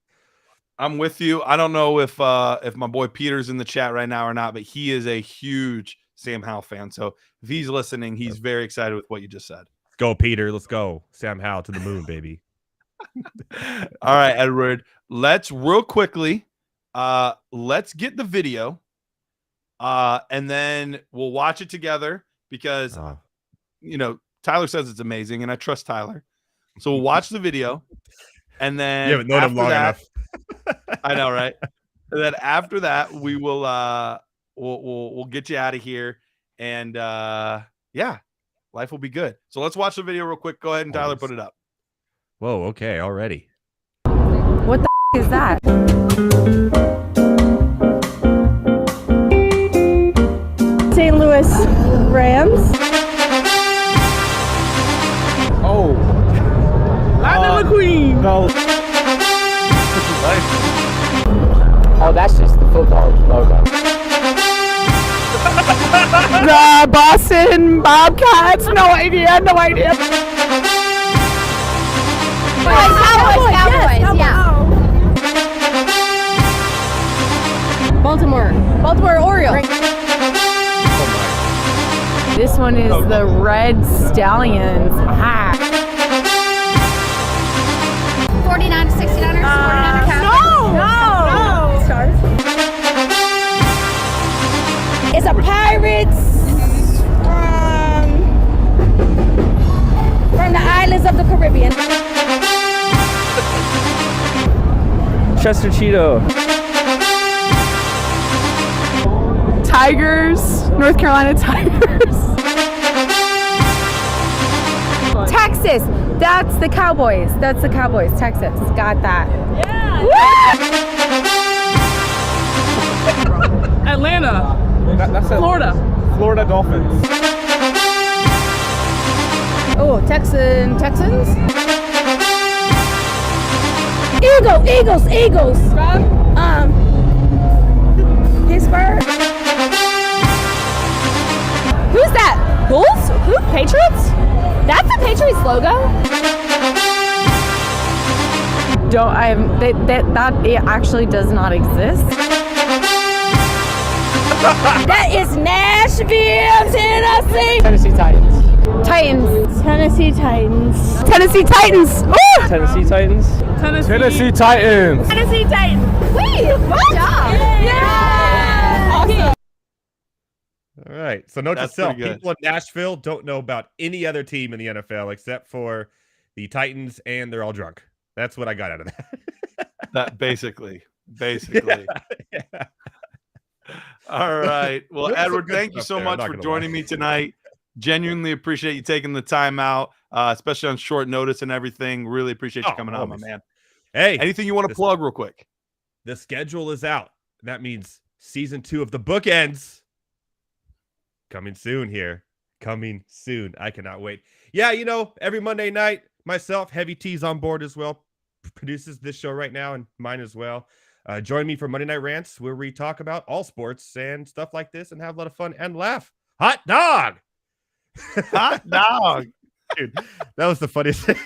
I'm with you. I don't know if my boy Peter's in the chat right now or not, but he is a huge Sam Howell fan. So if he's listening, he's very excited with what you just said. Let's go, Peter. Let's go. Sam Howell to the moon, baby. All right, Edward. Let's real quickly, let's get the video, and then we'll watch it together because, Tyler says it's amazing, and I trust Tyler. So we'll watch the video, and then you haven't known him long enough. I know, right? And then after that, we will we'll get you out of here, and life will be good. So let's watch the video real quick. Go ahead and Tyler, put it up. Whoa, okay, already. What the is that? St. Louis Rams. Oh. Lightning McQueen. No. Oh, that's just the football logo. The Boston Bobcats. No idea. Cowboys, yeah. Baltimore Orioles. This one is the Red Stallions. 49 to 69ers. 49 No. Stars. It's a Pirates from the islands of the Caribbean. Chester Cheeto. Tigers. North Carolina Tigers. Texas. That's the Cowboys. Texas. Got that. Yeah. Atlanta. That's Florida. Florida Dolphins. Oh, Texans. Eagles. Pittsburgh. Who's that? Bulls? Who? Patriots? That's the Patriots logo. That it actually does not exist. That is Nashville, Tennessee. Tennessee Titans. Tennessee Titans. Tennessee Titans. Woo! Tennessee Titans. Tennessee Titans. Tennessee Titans. Wait, good job. Yeah. Awesome. All right. So note to That's self, pretty good. people in Nashville don't know about any other team in the NFL except for the Titans, and they're all drunk. That's what I got out of that. That basically. Yeah. All right. Well, There's some Edward, good thank you stuff so there, I'm much not for gonna joining me tonight. Genuinely appreciate you taking the time out, especially on short notice and everything. Really appreciate you coming on, my man. Hey, Anything you want to plug real quick? the schedule is out. That means season 2 of the bookends coming soon here. Coming soon. I cannot wait. Yeah, every Monday night, myself, Heavy T's on board as well. Produces this show right now and mine as well. Join me for Monday Night Rants, where we talk about all sports and stuff like this and have a lot of fun and laugh. Hot dog! Hot dog. Dude, that was the funniest thing.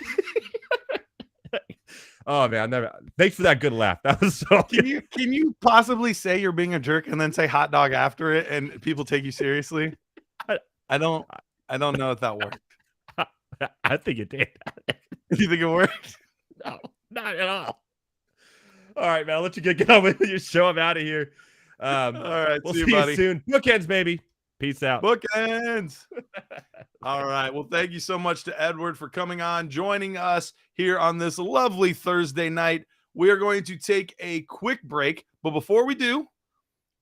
Oh, man. Thanks for that good laugh. That was so good. Can you possibly say you're being a jerk and then say hot dog after it and people take you seriously? I don't know if that worked. I think it did. You think it worked? No, not at all. All right, man. I'll let you get on with your show. I'm out of here. All right. We'll see see you, buddy. you soon. Bookends, baby. Peace out. Bookends. All right. Well, thank you so much to Edward for coming on, joining us here on this lovely Thursday night. We are going to take a quick break. But before we do,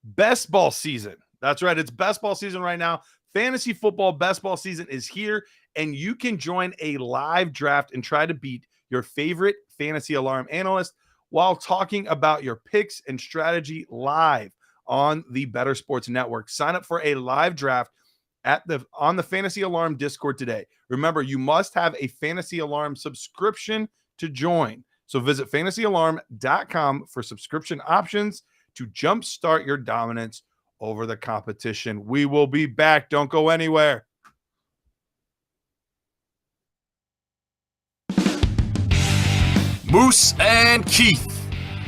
best ball season. That's right. It's best ball season right now. Fantasy football best ball season is here, and you can join a live draft and try to beat your favorite fantasy alarm analyst while talking about your picks and strategy live on the Better Sports Network. Sign up for a live draft on the Fantasy Alarm Discord today. Remember, you must have a Fantasy Alarm subscription to join. So visit fantasyalarm.com for subscription options to jumpstart your dominance over the competition. We will be back. Don't go anywhere. Moose and Keith.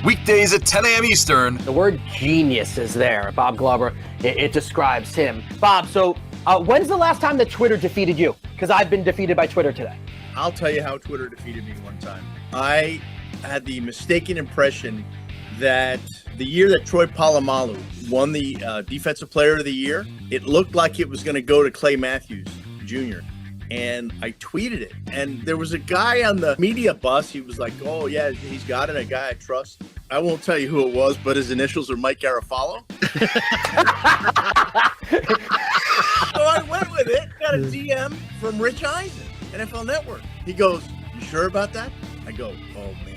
Weekdays at 10 a.m. Eastern. The word genius is there, Bob Glover. It describes him. Bob, so when's the last time that Twitter defeated you? Because I've been defeated by Twitter today. I'll tell you how Twitter defeated me one time. I had the mistaken impression that the year that Troy Polamalu won the Defensive Player of the Year, it looked like it was going to go to Clay Matthews Jr. And I tweeted it. And there was a guy on the media bus. He was like, oh, yeah, he's got it, a guy I trust. I won't tell you who it was, but his initials are Mike Garafolo. So I went with it. Got a DM from Rich Eisen, NFL Network. He goes, you sure about that? I go, oh, man.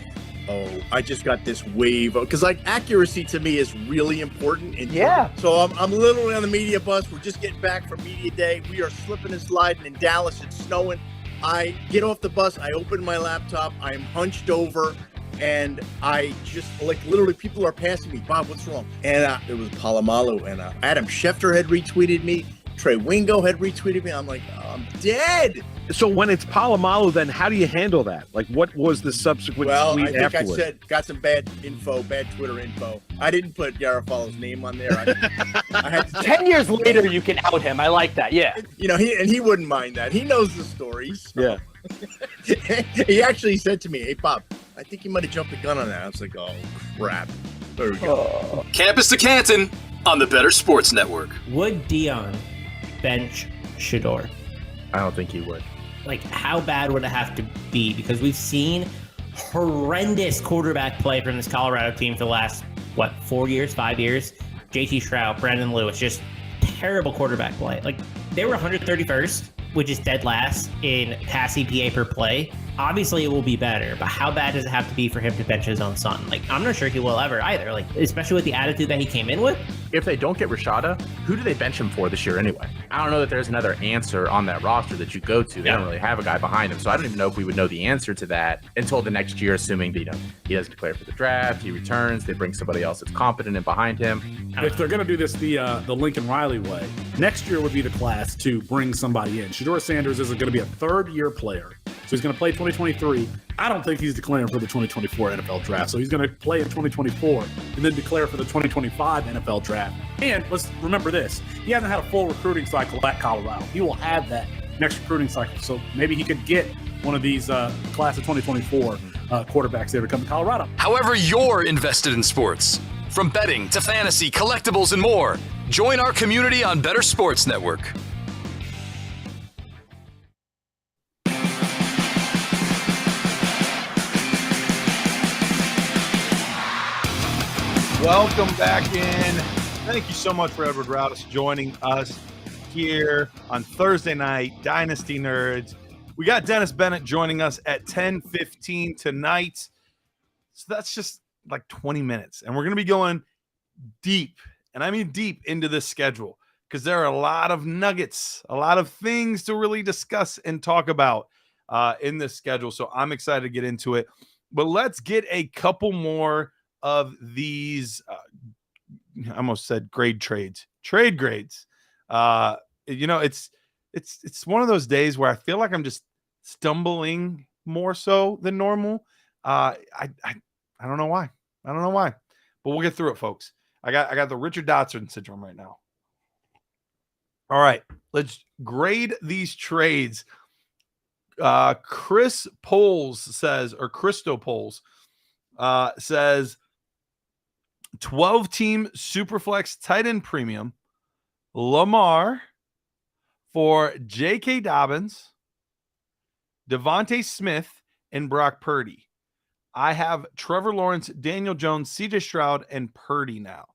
Oh, I just got this wave. Because, like, accuracy to me is really important. Yeah. So I'm literally on the media bus. We're just getting back from media day. We are slipping and sliding in Dallas. It's snowing. I get off the bus. I open my laptop. I am hunched over. And I just, like, literally people are passing me. Bob, what's wrong? And it was Polamalu. And Adam Schefter had retweeted me. Trey Wingo had retweeted me. I'm like, oh, I'm dead. So when it's Polamalu, then how do you handle that? Like, what was the subsequent tweet I think afterwards? I said, got some bad Twitter info. I didn't put Garafalo's name on there. I had to 10 years later, you can out him. I like that. Yeah. You know, he wouldn't mind that. He knows the stories. So. Yeah. He actually said to me, hey, Bob, I think you might have jumped the gun on that. I was like, oh, crap. There we go. Campus to Canton on the Better Sports Network. Would Dion bench Shedeur? I don't think he would. Like, how bad would it have to be? Because we've seen horrendous quarterback play from this Colorado team for the last, 5 years? JT Shroud, Brandon Lewis, just terrible quarterback play. Like, they were 131st, which is dead last in pass EPA per play. Obviously, it will be better, but how bad does it have to be for him to bench his own son? Like, I'm not sure he will ever either, like, especially with the attitude that he came in with. If they don't get Rashada, who do they bench him for this year anyway? I don't know that there's another answer on that roster that you go to. They don't really have a guy behind him. So I don't even know if we would know the answer to that until the next year, assuming that, he doesn't declare for the draft, he returns, they bring somebody else that's competent and behind him. If they're going to do this the Lincoln Riley way, next year would be the class to bring somebody in. Shedeur Sanders is going to be a third-year player. So he's going to play 2023. I don't think he's declaring for the 2024 NFL draft. So he's going to play in 2024 and then declare for the 2025 NFL draft. And let's remember this. He hasn't had a full recruiting cycle at Colorado. He will have that next recruiting cycle. So maybe he could get one of these class of 2024 quarterbacks there to come to Colorado. However you're invested in sports, from betting to fantasy, collectibles, and more, join our community on Better Sports Network. Welcome back in. Thank you so much for Edward Raus joining us here on Thursday night, Dynasty Nerds. We got Dennis Bennett joining us at 10:15 tonight. So that's just like 20 minutes. And we're going to be going deep, and I mean deep, into this schedule because there are a lot of nuggets, a lot of things to really discuss and talk about in this schedule. So I'm excited to get into it. But let's get a couple more of these, I almost said trade grades. It's one of those days where I feel like I'm just stumbling more so than normal. I don't know why. But we'll get through it, folks. I got the Richard Dotson syndrome right now. All right, let's grade these trades. Christo Poles says 12-team Superflex tight end premium, Lamar for J.K. Dobbins, Devontae Smith, and Brock Purdy. I have Trevor Lawrence, Daniel Jones, C.J. Stroud, and Purdy now.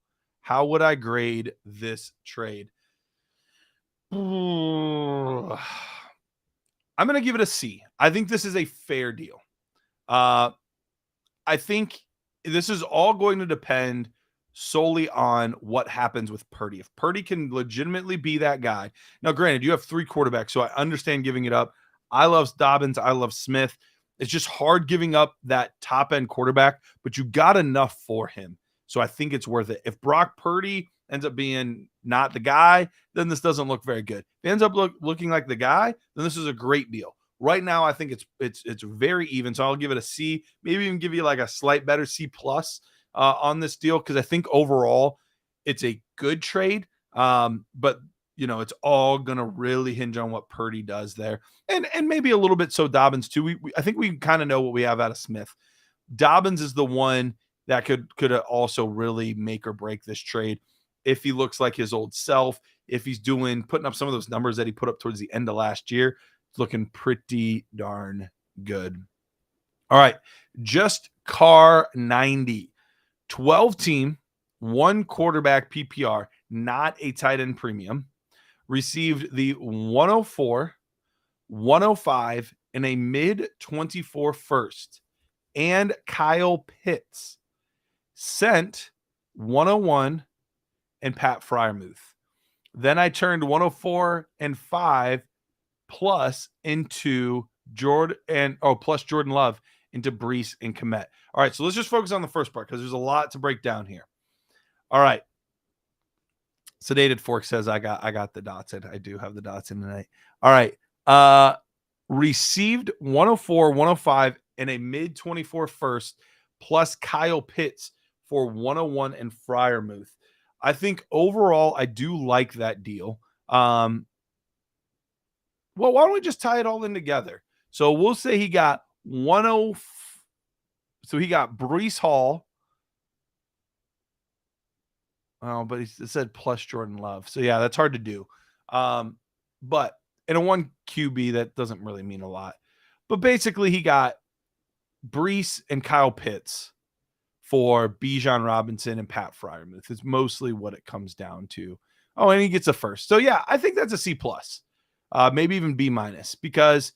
How would I grade this trade? I'm going to give it a C. I think this is a fair deal. I think this is all going to depend solely on what happens with Purdy. If Purdy can legitimately be that guy. Now, granted, you have 3 quarterbacks, so I understand giving it up. I love Dobbins. I love Smith. It's just hard giving up that top-end quarterback, but you got enough for him. So I think it's worth it. If Brock Purdy ends up being not the guy, then this doesn't look very good. If it ends up looking like the guy, then this is a great deal. Right now, I think it's very even, so I'll give it a C. Maybe even give you like a slight better C plus on this deal, because I think overall it's a good trade. But it's all gonna really hinge on what Purdy does there, and maybe a little bit so Dobbins too. I think we kind of know what we have out of Smith. Dobbins is the one that could also really make or break this trade if he looks like his old self. If he's putting up some of those numbers that he put up towards the end of last year, it's looking pretty darn good. All right, just Car 90, 12 team, 1 quarterback PPR, not a tight end premium. Received the 104, 105, and a mid-24 first. And Kyle Pitts. Sent 101 and Pat Freiermuth. Then I turned 104 and 5 plus into plus Jordan Love into Brees and Komet. All right, so let's just focus on the first part because there's a lot to break down here. All right. Sedated Fork says I got the dots in. I do have the dots in tonight. All right. Received 104, 105, and a mid-24 first plus Kyle Pitts for 101 and Freiermuth. I think overall I do like that deal. Well, why don't we just tie it all in together? So we'll say he got 10. So he got Brees Hall. Oh, but it said plus Jordan Love. So yeah, that's hard to do. But in a 1 QB, that doesn't really mean a lot. But basically he got Brees and Kyle Pitts for Bijan Robinson and Pat Freiermuth. It's mostly what it comes down to. Oh, and he gets a first. So yeah, I think that's a C plus, maybe even B minus, because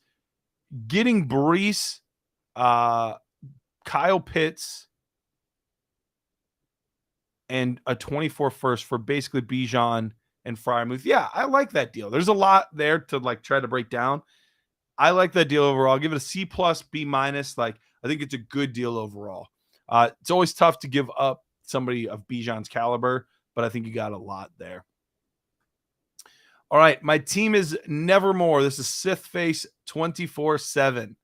getting Brees, Kyle Pitts, and a 24 first for basically Bijan and Freiermuth. Yeah, I like that deal. There's a lot there to try to break down. I like that deal overall. I'll give it a C plus, B minus. I think it's a good deal overall. It's always tough to give up somebody of Bijan's caliber, but I think you got a lot there. All right, my team is Nevermore. This is Sith Face 24/7.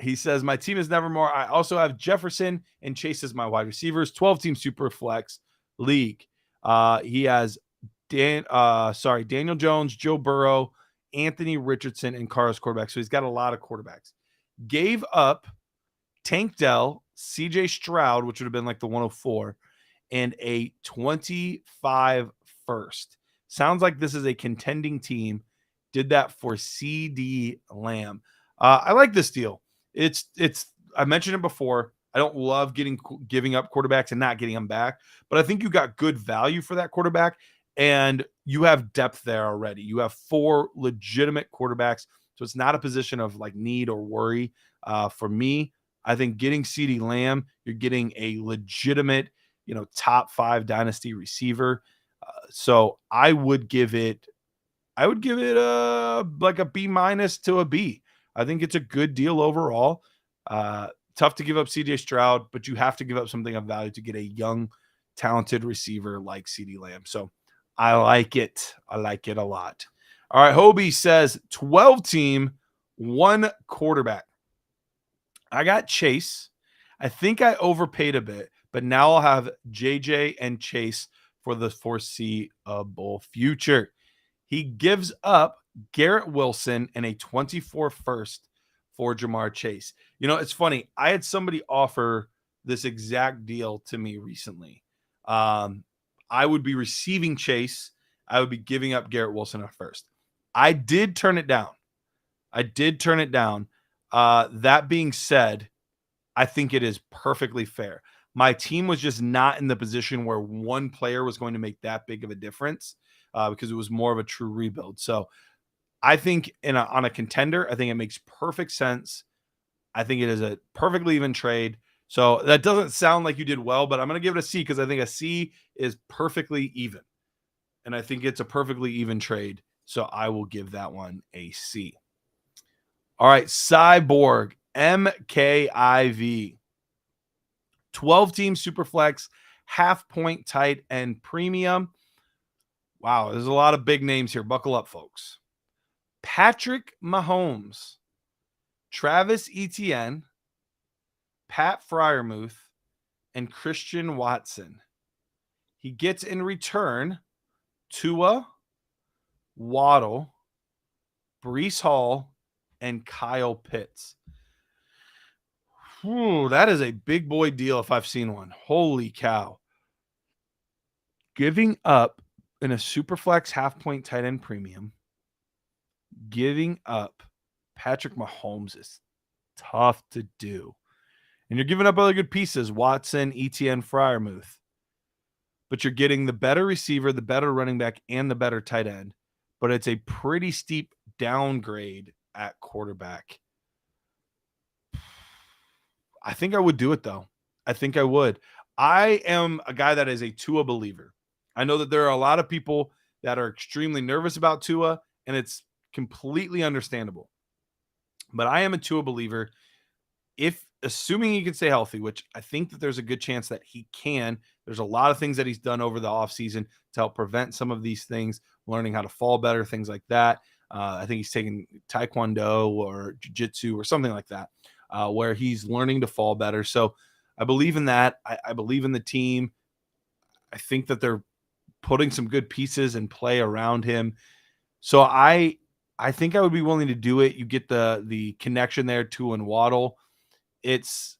He says, my team is Nevermore. I also have Jefferson and Chase as my wide receivers, 12-team super flex league. He has Daniel Jones, Joe Burrow, Anthony Richardson, and Carr's quarterback. So he's got a lot of quarterbacks. Gave up Tank Dell, CJ Stroud, which would have been like the 104, and a 25 first. Sounds like this is a contending team. Did that for CD Lamb. I like this deal. I mentioned it before. I don't love giving up quarterbacks and not getting them back, but I think you got good value for that quarterback, and you have depth there already. You have 4 legitimate quarterbacks, so it's not a position of need or worry. For me, I think getting CD Lamb, you're getting a legitimate, top 5 dynasty receiver. So I would give it a B minus to a B. I think it's a good deal overall. Tough to give up CJ Stroud, but you have to give up something of value to get a young, talented receiver like CD Lamb. So I like it. I like it a lot. All right. Hobie says 12 team, 1 quarterback. I got Chase. I think I overpaid a bit, but now I'll have JJ and Chase for the foreseeable future. He gives up Garrett Wilson and a 24 first for Jamar Chase. It's funny. I had somebody offer this exact deal to me recently. I would be receiving Chase. I would be giving up Garrett Wilson at first. I did turn it down. That being said, I think it is perfectly fair. My team was just not in the position where one player was going to make that big of a difference because it was more of a true rebuild. So I think on a contender, I think it makes perfect sense. I think it is a perfectly even trade. So that doesn't sound like you did well, but I'm going to give it a C because I think a C is perfectly even. And I think it's a perfectly even trade. So I will give that one a C. All right, Cyborg, MKIV. 12-team Superflex, half-point tight end premium. Wow, there's a lot of big names here. Buckle up, folks. Patrick Mahomes, Travis Etienne, Pat Freiermuth, and Christian Watson. He gets in return Tua, Waddle, Breece Hall, and Kyle Pitts. Whew, that is a big boy deal if I've seen one. Holy cow. Giving up in a Superflex half-point tight end premium, giving up Patrick Mahomes is tough to do. And you're giving up other good pieces, Watson, ETN, Freiermuth. But you're getting the better receiver, the better running back, and the better tight end. But it's a pretty steep downgrade at quarterback. I think I would do it, though. I think I would. I am a guy that is a Tua believer. I know that there are a lot of people that are extremely nervous about Tua, and it's completely understandable. But I am a Tua believer. Assuming he can stay healthy, which I think that there's a good chance that he can. There's a lot of things that he's done over the offseason to help prevent some of these things, learning how to fall better, things like that. I think he's taking Taekwondo or Jiu-Jitsu or something like that, where he's learning to fall better. So I believe in that. I believe in the team. I think that they're putting some good pieces and play around him. So I think I would be willing to do it. You get the connection there, Tua and Waddle. It's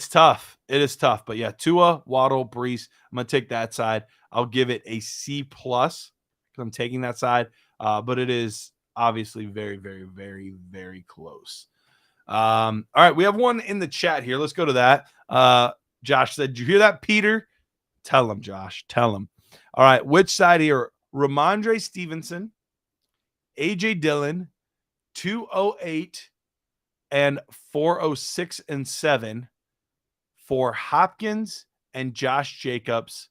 tough. It is tough. But yeah, Tua, Waddle, Breece. I'm going to take that side. I'll give it a C+ because I'm taking that side. But it is obviously very, very, very, very close. All right, we have one in the chat here. Let's go to that. Josh said, "Did you hear that, Peter?" Tell him, Josh. Tell him. All right, which side here? Ramondre Stevenson, A.J. Dillon, 208 and 406 and 7 for Hopkins and Josh Jacobs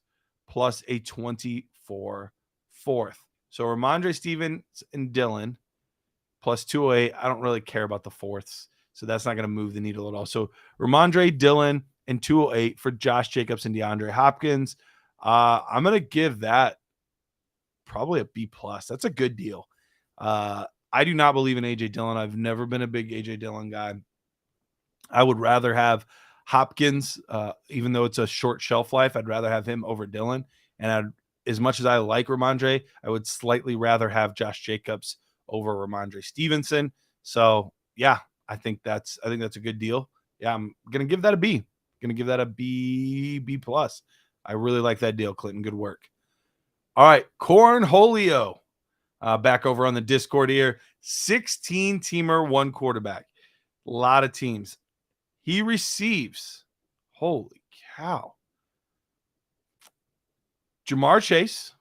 plus a 24 fourth. So Ramondre Stevens and Dillon plus 208. I don't really care about the fourths, so that's not going to move the needle at all. So Ramondre, Dillon, and 208 for Josh Jacobs and DeAndre Hopkins. I'm going to give that probably a B+. That's a good deal. I do not believe in A.J. Dillon. I've never been a big A.J. Dillon guy. I would rather have Hopkins, even though it's a short shelf life. I'd rather have him over Dillon. And as much as I like Ramondre, I would slightly rather have Josh Jacobs over Ramondre Stevenson. So, yeah, I think that's a good deal. Yeah, I'm going to give that a B. Going to give that a B+. I really like that deal, Clinton. Good work. All right, Cornholio. Back over on the Discord here. 16-teamer, one quarterback. A lot of teams. He receives, holy cow, Jamar Chase,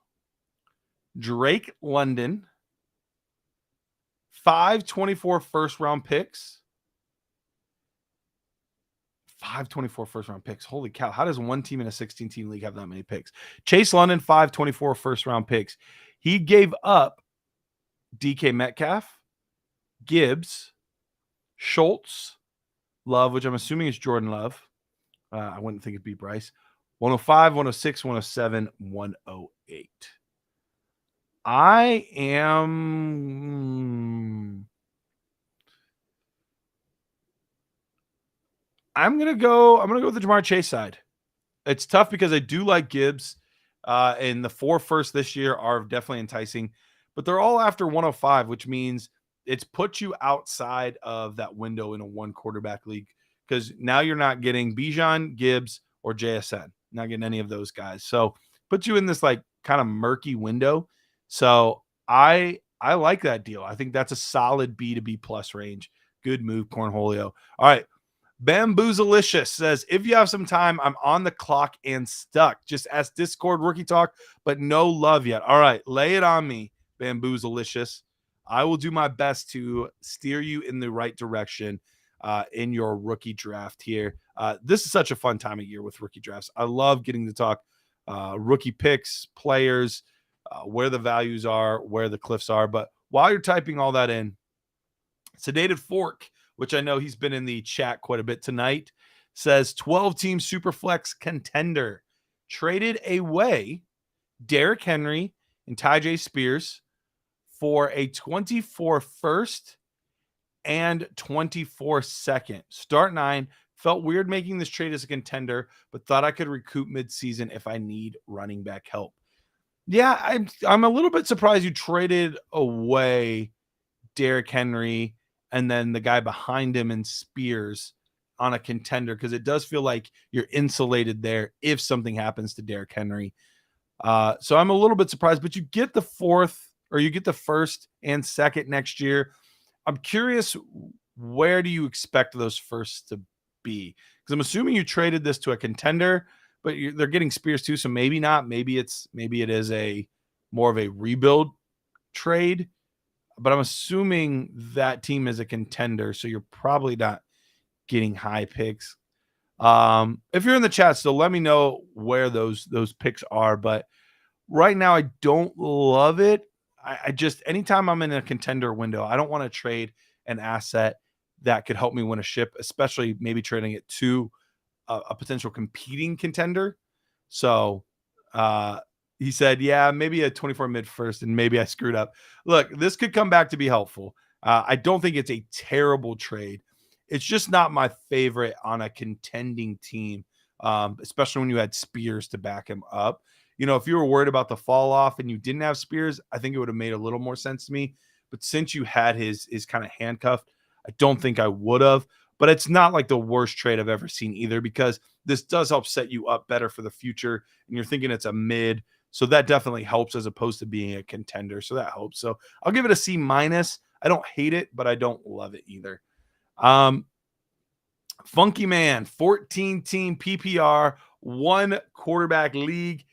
Drake London, 524 first-round picks. 524 first-round picks. Holy cow. How does one team in a 16-team league have that many picks? Chase London, 524 first-round picks. He gave up DK Metcalf, Gibbs, Schultz, Love, which I'm assuming is Jordan Love. I wouldn't think it'd be Bryce. 105, 106, 107, 108. I'm gonna go with the Jamar Chase side. It's tough because I do like Gibbs, and the 4 first this year are definitely enticing. But they're all after 105, which means it's put you outside of that window in a one quarterback league because now you're not getting Bijan, Gibbs, or JSN. Not getting any of those guys. So puts you in this like kind of murky window. So I like that deal. I think that's a solid B to B+ range. Good move, Cornholio. All right. Bamboozalicious says, if you have some time, I'm on the clock and stuck. Just ask Discord Rookie Talk, but no love yet. All right. Lay it on me. Bamboozalicious. I will do my best to steer you in the right direction. in your rookie draft here. This is such a fun time of year with rookie drafts. I love getting to talk rookie picks, players, where the values are, where the cliffs are. But while you're typing all that in, Sedated Fork, which I know he's been in the chat quite a bit tonight, says 12-team Superflex contender traded away Derrick Henry and Tyjae Spears for a 24 first and 24 second. Start 9. Felt weird making this trade as a contender, but thought I could recoup midseason if I need running back help. Yeah, I'm a little bit surprised you traded away Derrick Henry and then the guy behind him in Spears on a contender, because it does feel like you're insulated there if something happens to Derrick Henry. So I'm a little bit surprised, but you get the first and second next year. I'm curious, where do you expect those firsts to be? Because I'm assuming you traded this to a contender, but they're getting Spears too, so maybe not. Maybe it is a more of a rebuild trade, but I'm assuming that team is a contender, so you're probably not getting high picks. If you're in the chat still, let me know where those picks are. But right now, I don't love it. I just, anytime I'm in a contender window, I don't want to trade an asset that could help me win a ship, especially maybe trading it to a potential competing contender. So he said, yeah, maybe a 24 mid first, and maybe I screwed up. Look, this could come back to be helpful. I don't think it's a terrible trade. It's just not my favorite on a contending team, especially when you had Spears to back him up. You know, if you were worried about the fall off and you didn't have Spears, I think it would have made a little more sense to me. But since you had his kind of handcuffed, I don't think I would have. But it's not like the worst trade I've ever seen either, because this does help set you up better for the future. And you're thinking it's a mid. So that definitely helps as opposed to being a contender. So that helps. So I'll give it a C-. I don't hate it, but I don't love it either. Funky Man, 14-team PPR, 1 quarterback league.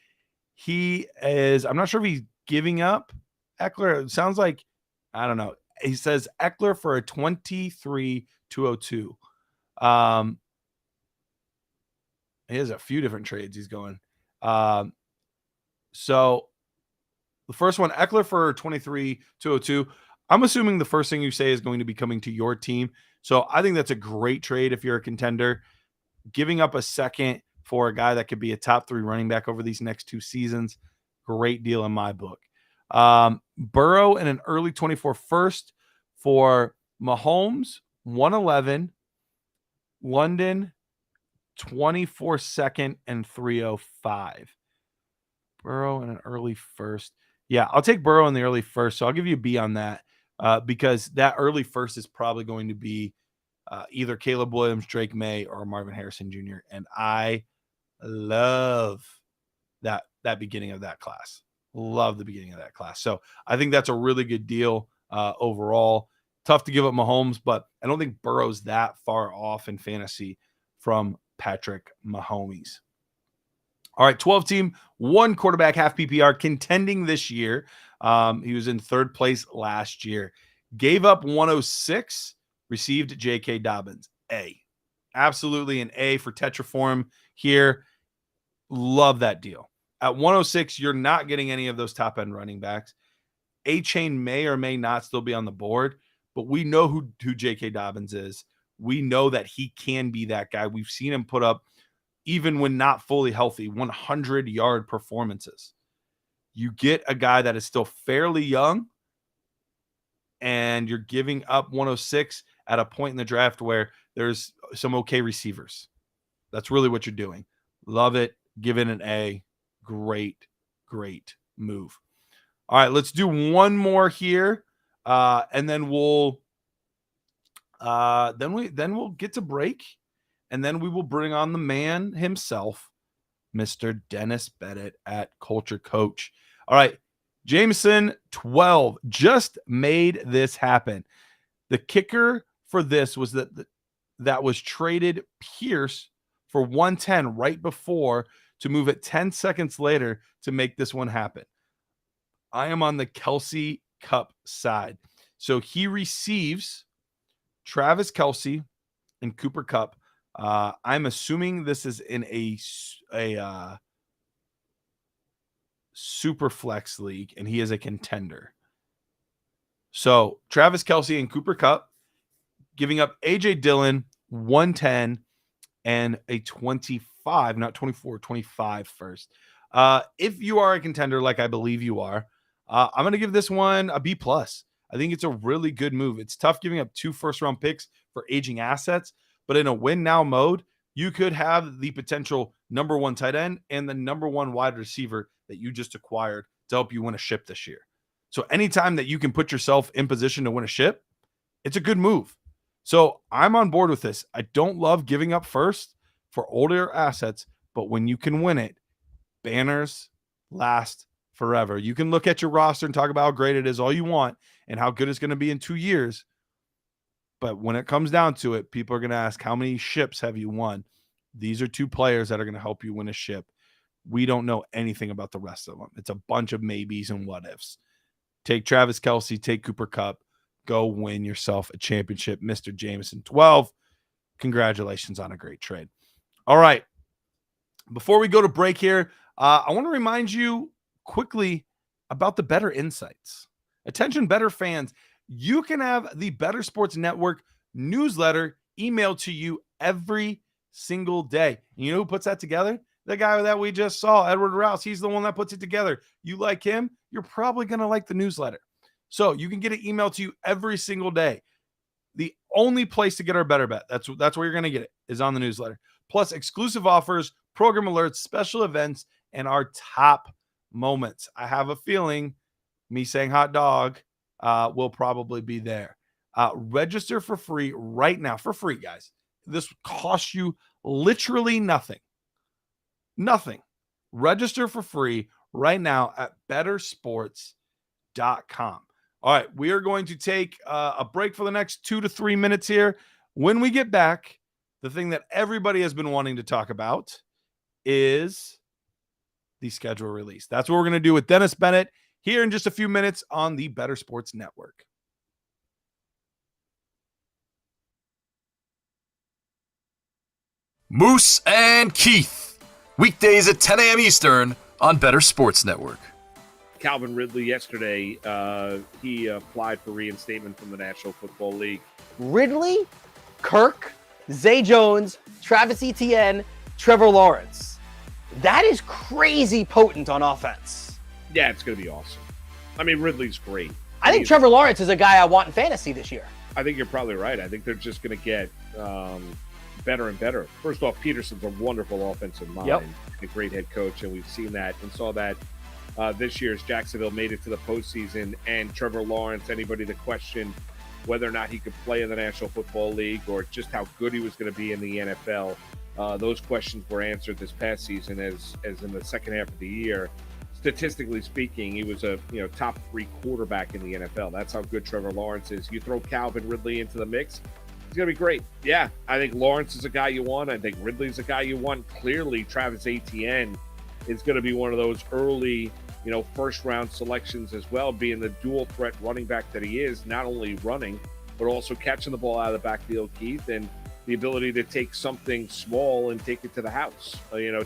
He is, I'm not sure if he's giving up Eckler. It sounds like, I don't know. He says Eckler for a 23-202. He has a few different trades he's going. So the first one, Eckler for 23-202. I'm assuming the first thing you say is going to be coming to your team. So I think that's a great trade if you're a contender. Giving up a second for a guy that could be a top 3 running back over these next 2 seasons, great deal in my book. Burrow and an early 24 first for Mahomes, 111, London, 24 second, and 305. Burrow and an early first. Yeah, I'll take Burrow in the early first. So I'll give you a B on that, because that early first is probably going to be either Caleb Williams, Drake May, or Marvin Harrison Jr. And I love that beginning of that class. Love the beginning of that class. So I think that's a really good deal overall. Tough to give up Mahomes, but I don't think Burrow's that far off in fantasy from Patrick Mahomes. All right, 12-team, 1 quarterback, half PPR, contending this year. He was in 3rd place last year. Gave up 106, received J.K. Dobbins. A. Absolutely an A for Tetraform here. Love that deal. At 106, you're not getting any of those top-end running backs. A-Chain may or may not still be on the board, but we know who J.K. Dobbins is. We know that he can be that guy. We've seen him put up, even when not fully healthy, 100-yard performances. You get a guy that is still fairly young, and you're giving up 106 at a point in the draft where there's some okay receivers. That's really what you're doing. Love it. Give it an A. Great, great move. All right, let's do one more here, and then we'll get to break, and then we will bring on the man himself, Mr. Dennis Bennett at Culture Coach. All right, Jameson 12 just made this happen. The kicker for this was that was traded Pierce for 110 right before to move it 10 seconds later to make this one happen. I am on the Kelsey Cup side. So he receives Travis Kelsey and Cooper Kupp. I'm assuming this is in a super flex league, and he is a contender. So Travis Kelce and Cooper Kupp giving up AJ Dillon 110 and a 25, not 24, 25 first. If you are a contender, like I believe you are, I'm going to give this one a B+. I think it's a really good move. It's tough giving up 2 first-round picks for aging assets, but in a win-now mode, you could have the potential number 1 tight end and the number 1 wide receiver that you just acquired to help you win a ship this year. So anytime that you can put yourself in position to win a ship, it's a good move. So I'm on board with this. I don't love giving up first for older assets, but when you can win it, banners last forever. You can look at your roster and talk about how great it is all you want and how good it's going to be in 2 years. But when it comes down to it, people are going to ask, how many ships have you won? These are 2 players that are going to help you win a ship. We don't know anything about the rest of them. It's a bunch of maybes and what ifs. Take Travis Kelce, take Cooper Kupp, go win yourself a championship, Mr. Jameson 12. Congratulations on a great trade. All right. Before we go to break here, I want to remind you quickly about the Better Insights. Attention, Better fans. You can have the Better Sports Network newsletter emailed to you every single day. And you know who puts that together? The guy that we just saw, Edward Raus. He's the one that puts it together. You like him, you're probably going to like the newsletter. So you can get it emailed to you every single day. The only place to get our Better Bet, that's where you're going to get it, is on the newsletter. Plus exclusive offers, program alerts, special events, and our top moments. I have a feeling me saying hot dog will probably be there. Register for free right now. For free, guys. This costs you literally nothing. Nothing. Register for free right now at bettersports.com. All right, we are going to take a break for the next 2 to 3 minutes here. When we get back, the thing that everybody has been wanting to talk about is the schedule release. That's what we're going to do with Dennis Bennett here in just a few minutes on the Better Sports Network. Moose and Keith. Weekdays at 10 a.m. Eastern on Better Sports Network. Calvin Ridley yesterday, he applied for reinstatement from the National Football League. Ridley, Kirk, Zay Jones, Travis Etienne, Trevor Lawrence. That is crazy potent on offense. Yeah, it's going to be awesome. I mean, Ridley's great. I think Trevor Lawrence is a guy I want in fantasy this year. I think you're probably right. I think they're just going to get better and better. First off, Peterson's a wonderful offensive mind, a great head coach, and we've seen that and saw that this year as Jacksonville made it to the postseason. And Trevor Lawrence, anybody that questioned whether or not he could play in the National Football League or just how good he was going to be in the NFL, those questions were answered this past season as in the second half of the year. Statistically speaking, he was a top 3 quarterback in the NFL. That's how good Trevor Lawrence is. You throw Calvin Ridley into the mix, it's going to be great. Yeah, I think Lawrence is a guy you want. I think Ridley's a guy you want. Clearly, Travis Etienne is going to be one of those early, first-round selections as well, being the dual-threat running back that he is, not only running, but also catching the ball out of the backfield, Keith, and the ability to take something small and take it to the house.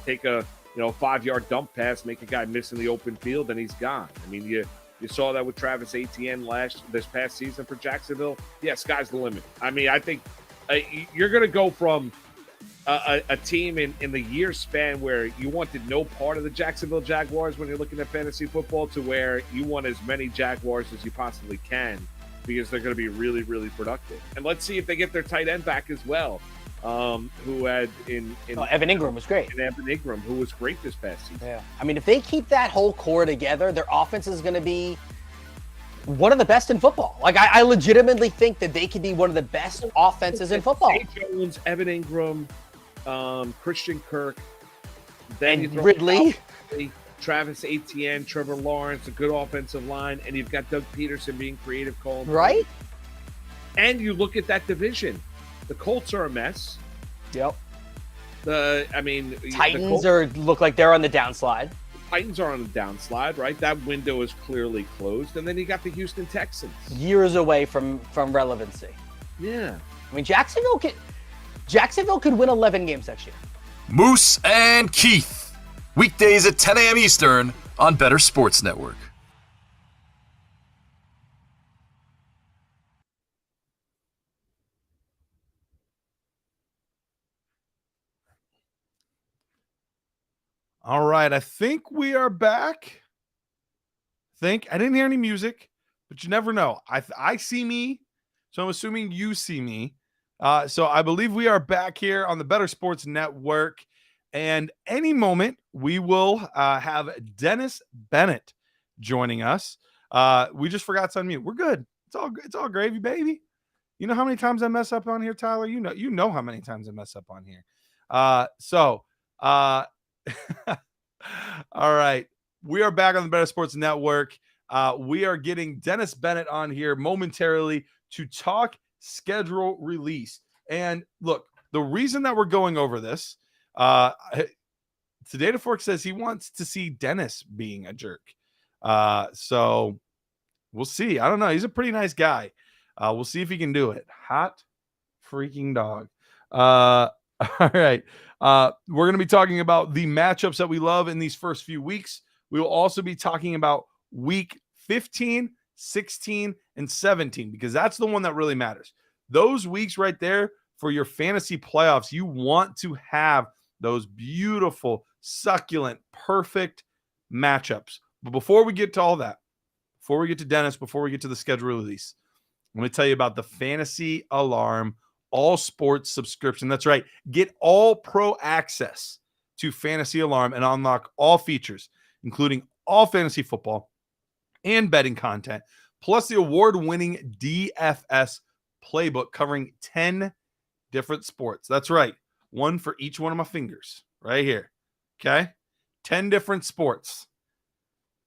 Take a 5-yard dump pass, make a guy miss in the open field, and he's gone. I mean, you saw that with Travis Etienne this past season for Jacksonville. Yeah, sky's the limit. I mean, I think you're going to go from a team in the year span where you wanted no part of the Jacksonville Jaguars when you're looking at fantasy football to where you want as many Jaguars as you possibly can because they're going to be really, really productive. And let's see if they get their tight end back as well. Who had Evan Ingram was great. And Evan Ingram, who was great this past season. Yeah. I mean, if they keep that whole core together, their offense is going to be one of the best in football. Like, I legitimately think that they could be one of the best offenses in football. Zay Jones, Evan Ingram, Christian Kirk, then and Ridley, Travis Etienne, Trevor Lawrence, a good offensive line, and you've got Doug Peterson being creative calling. Right? And you look at that division. The Colts are a mess. Yep. Titans look like they're on the downslide. Titans are on the downslide, right? That window is clearly closed. And then you got the Houston Texans. Years away from relevancy. Yeah. I mean, Jacksonville Jacksonville could win 11 games next year. Moose and Keith. Weekdays at 10 a.m. Eastern on Better Sports Network. All right, I think we are back. I didn't hear any music, but you never know. I see me, so I'm assuming you see me. So I believe we are back here on the Better Sports Network, and any moment we will have Dennis Bennett joining us. We just forgot to unmute. We're good. It's all gravy, baby. You know how many times I mess up on here, Tyler? You know how many times I mess up on here. All right. We are back on the Better Sports Network. We are getting Dennis Bennett on here momentarily to talk schedule release. And look, the reason that we're going over this, Today to Fork says he wants to see Dennis being a jerk. So we'll see. I don't know. He's a pretty nice guy. We'll see if he can do it. Hot freaking dog. All right. We're going to be talking about the matchups that we love in these first few weeks. We will also be talking about week 15, 16, and 17, because that's the one that really matters. Those weeks right there for your fantasy playoffs, you want to have those beautiful, succulent, perfect matchups. But before we get to all that, before we get to Dennis, before we get to the schedule release, I'm going to tell you about the Fantasy Alarm All Sports subscription. That's right. Get all pro access to Fantasy Alarm and unlock all features, including all fantasy football and betting content, plus the award-winning DFS playbook covering 10 different sports. That's right. One for each one of my fingers right here. Okay? 10 different sports.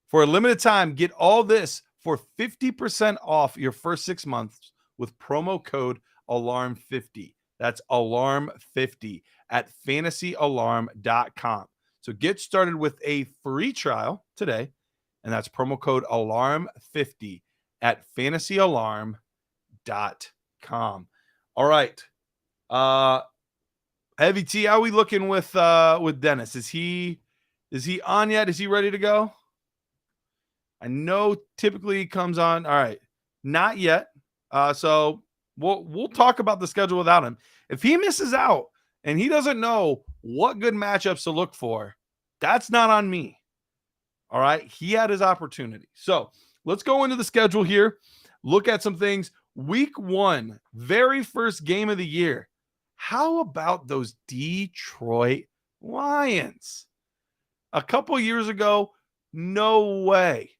For a limited time, get all this for 50% off your first 6 months with promo code ALARM50. That's ALARM50 at fantasyalarm.com. So get started with a free trial today, and that's promo code ALARM50 at fantasyalarm.com. All right. Heavy T, how are we looking with Dennis? Is he on yet? Is he ready to go? I know typically he comes on. All right. Not yet. So we'll talk about the schedule without him. If he misses out and he doesn't know what good matchups to look for, that's not on me. All right. He had his opportunity. So let's go into the schedule here. Look at some things. Week 1, very first game of the year. How about those Detroit Lions? A couple years ago, no way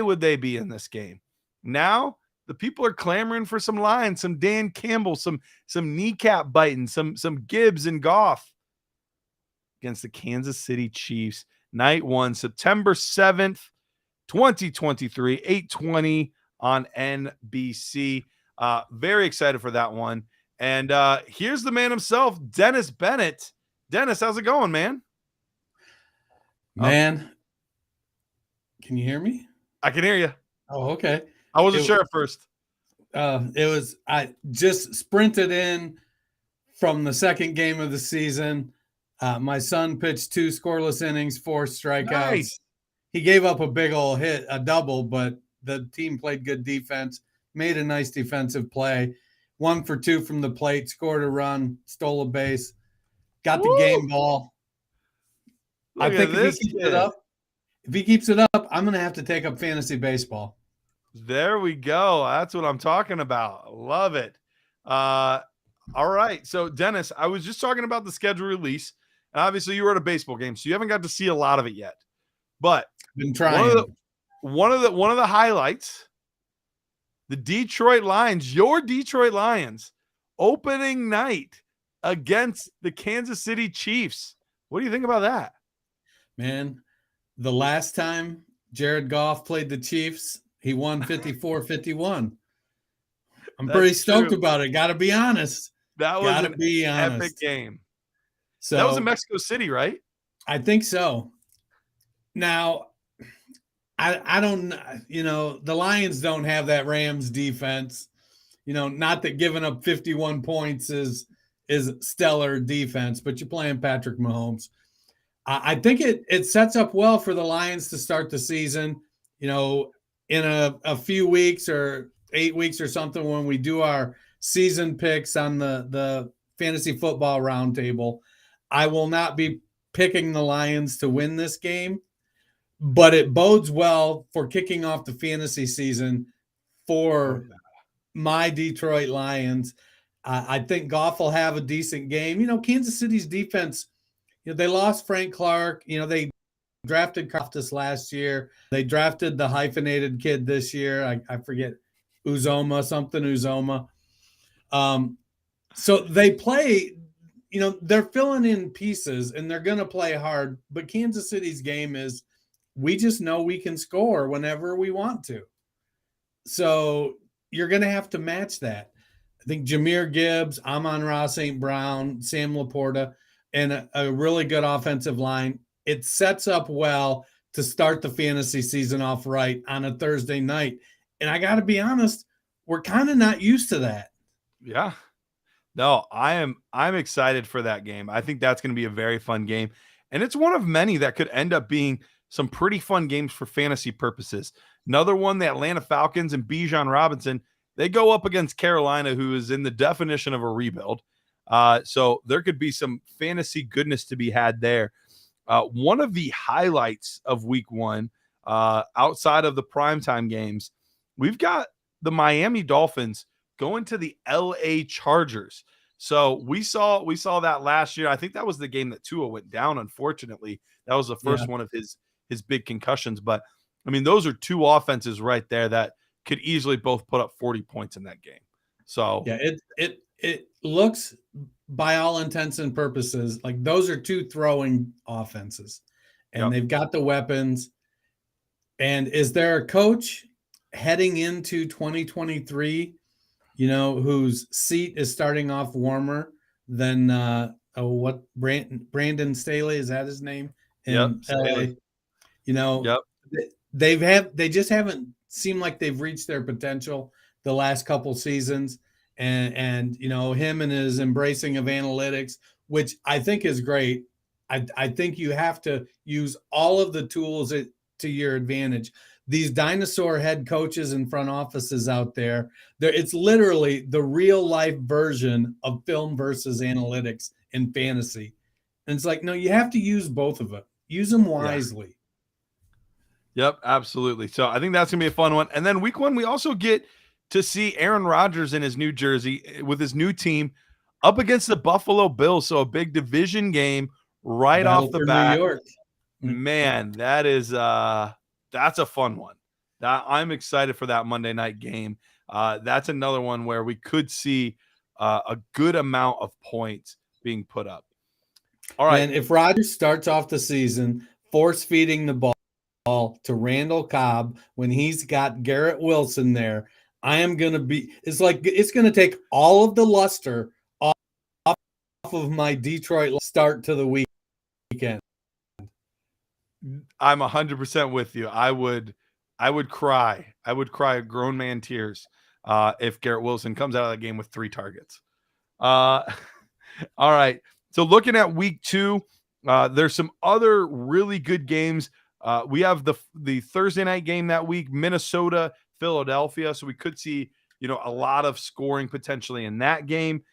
would they be in this game. Now, the people are clamoring for some Lions, some Dan Campbell, some kneecap biting, some Gibbs and Goff against the Kansas City Chiefs. Night 1, September 7th, 2023, 8:20 on NBC. Very excited for that one. And here's the man himself, Dennis Bennett. Dennis, how's it going, man? Man, can you hear me? I can hear you. Oh, okay. I wasn't sure at first. I just sprinted in from the second game of the season. My son pitched 2 scoreless innings, 4 strikeouts. Nice. He gave up a big old hit, a double, but the team played good defense, made a nice defensive play. 1 for 2 from the plate, scored a run, stole a base, got the game ball. I think if he keeps it up, I'm going to have to take up fantasy baseball. There we go. That's what I'm talking about. Love it. All right. So, Dennis, I was just talking about the schedule release. And obviously, you were at a baseball game, so you haven't got to see a lot of it yet. But been trying. One of the highlights, the Detroit Lions, your Detroit Lions, opening night against the Kansas City Chiefs. What do you think about that? Man, the last time Jared Goff played the Chiefs, he won 54-51. I'm pretty stoked about it. Got to be honest. That was an epic game. So that was in Mexico City, right? I think so. Now, I don't, the Lions don't have that Rams defense. Not that giving up 51 points is is stellar defense, but you're playing Patrick Mahomes. I think it sets up well for the Lions to start the season, in a few weeks or 8 weeks or something when we do our season picks on the fantasy football roundtable. I will not be picking the Lions to win this game, but it bodes well for kicking off the fantasy season for my Detroit Lions. I think Goff will have a decent game. Kansas City's defense, they lost Frank Clark. They drafted Karlaftis last year. They drafted the hyphenated kid this year. I forget, Uzoma. So they play, they're filling in pieces and they're going to play hard. But Kansas City's game is we just know we can score whenever we want to. So you're going to have to match that. I think Jahmyr Gibbs, Amon-Ra St. Brown, Sam Laporta, and a really good offensive line. It sets up well to start the fantasy season off right on a Thursday night. And I got to be honest, we're kind of not used to that. Yeah. No, I'm excited for that game. I think that's going to be a very fun game. And it's one of many that could end up being some pretty fun games for fantasy purposes. Another one, the Atlanta Falcons and Bijan Robinson, they go up against Carolina, who is in the definition of a rebuild. So there could be some fantasy goodness to be had there. One of the highlights of week one, outside of the primetime games, we've got the Miami Dolphins going to the LA Chargers. So we saw that last year. I think that was the game that Tua went down, unfortunately. That was the first one of his big concussions. But, I mean, those are two offenses right there that could easily both put up 40 points in that game. So yeah, it looks, by all intents and purposes, like those are two throwing offenses, and they've got the weapons. And is there a coach heading into 2023, whose seat is starting off warmer than Brandon Staley, is that his name? Staley. They just haven't seemed like they've reached their potential the last couple seasons. And him and his embracing of analytics, which I think is great. I think you have to use all of the tools to your advantage. These dinosaur head coaches and front offices out there, it's literally the real life version of film versus analytics in fantasy. And it's like, no, you have to use both of them. Use them wisely. Yep, absolutely. So I think that's going to be a fun one. And then week one, we also get to see Aaron Rodgers in his New Jersey with his new team up against the Buffalo Bills. So a big division game right off the bat. New York. Man, that's a fun one. I'm excited for that Monday night game. That's another one where we could see a good amount of points being put up. All right. And if Rodgers starts off the season force feeding the ball to Randall Cobb when he's got Garrett Wilson there, it's going to take all of the luster off of my Detroit start to the weekend. I'm 100% with you. I would cry. I would cry grown man tears if Garrett Wilson comes out of that game with 3 targets. All right. So looking at week 2, there's some other really good games. We have the Thursday night game that week, Minnesota, Philadelphia. So we could see, a lot of scoring potentially in that game.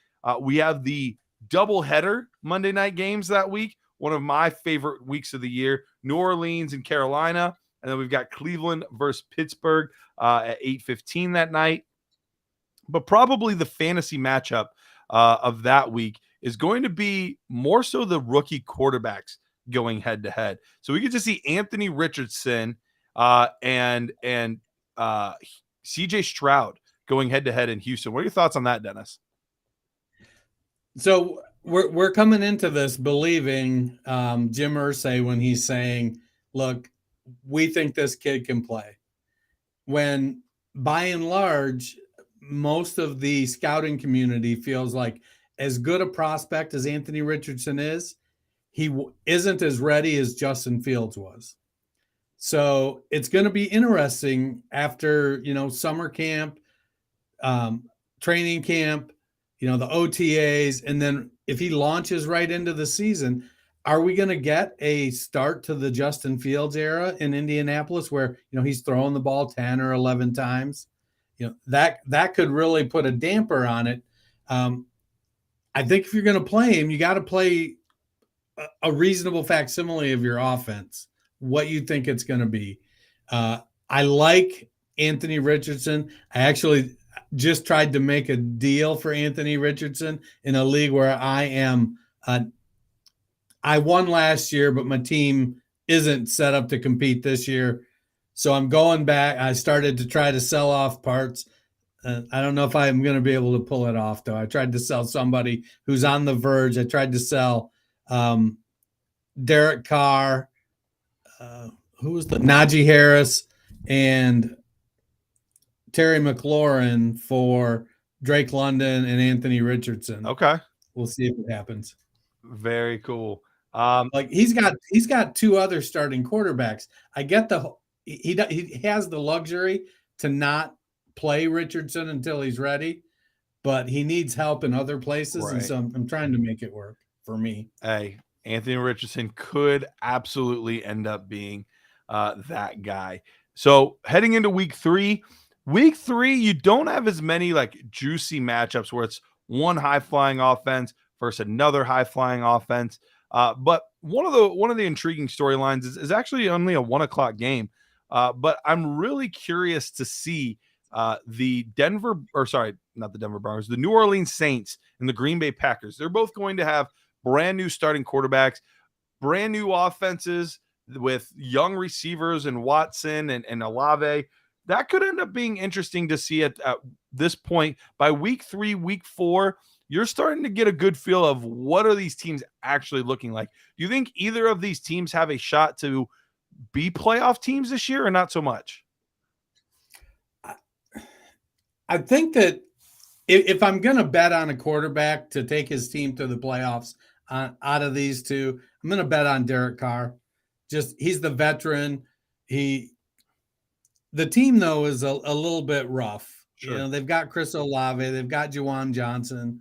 We have the doubleheader Monday night games that week. One of my favorite weeks of the year, New Orleans and Carolina. And then we've got Cleveland versus Pittsburgh at 8:15 that night. But probably the fantasy matchup of that week is going to be more so the rookie quarterbacks going head to head. So we get to see Anthony Richardson and CJ Stroud going head to head in Houston. What are your thoughts on that, Dennis? So we're coming into this believing Jim Irsay when he's saying, look, we think this kid can play. When by and large, most of the scouting community feels like as good a prospect as Anthony Richardson is, he isn't as ready as Justin Fields was. So it's going to be interesting after, summer camp, training camp, the OTAs, and then if he launches right into the season, are we going to get a start to the Justin Fields era in Indianapolis where, he's throwing the ball 10 or 11 times? That could really put a damper on it. I think if you're going to play him, you got to play a reasonable facsimile of your offense, what you think it's going to be. I like Anthony Richardson. I actually just tried to make a deal for Anthony Richardson in a league where I am. I won last year, but my team isn't set up to compete this year. So I'm going back. I started to try to sell off parts. I don't know if I'm going to be able to pull it off, though. I tried to sell somebody who's on the verge. I tried to sell Derek Carr, who was the Najee Harris, and Terry McLaurin for Drake London and Anthony Richardson. Okay. We'll see if it happens. Very cool. He's got two other starting quarterbacks. I get he has the luxury to not play Richardson until he's ready, but he needs help in other places. Right. And so I'm trying to make it work for me. Hey, Anthony Richardson could absolutely end up being that guy. So heading into week 3, you don't have as many like juicy matchups where it's one high flying offense versus another high flying offense. But one of the intriguing storylines is actually only a 1:00 game. But I'm really curious to see the New Orleans Saints and the Green Bay Packers. They're both going to have brand new starting quarterbacks, brand new offenses with young receivers and Watson and Olave. That could end up being interesting to see at this point. By week 3, week 4, you're starting to get a good feel of what are these teams actually looking like. Do you think either of these teams have a shot to be playoff teams this year or not so much? I think that if I'm going to bet on a quarterback to take his team to the playoffs out of these two, I'm going to bet on Derek Carr. He's the veteran. The team, though, is a little bit rough. Sure. They've got Chris Olave. They've got Juwan Johnson,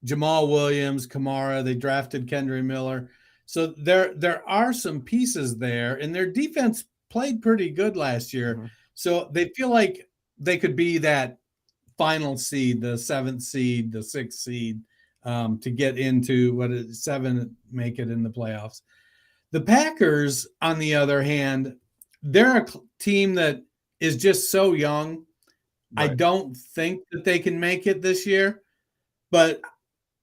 Jamal Williams, Kamara. They drafted Kendry Miller. So there are some pieces there, and their defense played pretty good last year. Mm-hmm. So they feel like they could be that final seed, the 7th seed, the 6th seed, to get into 7, make it in the playoffs. The Packers, on the other hand, they're a team that is just so young. Right. I don't think that they can make it this year, but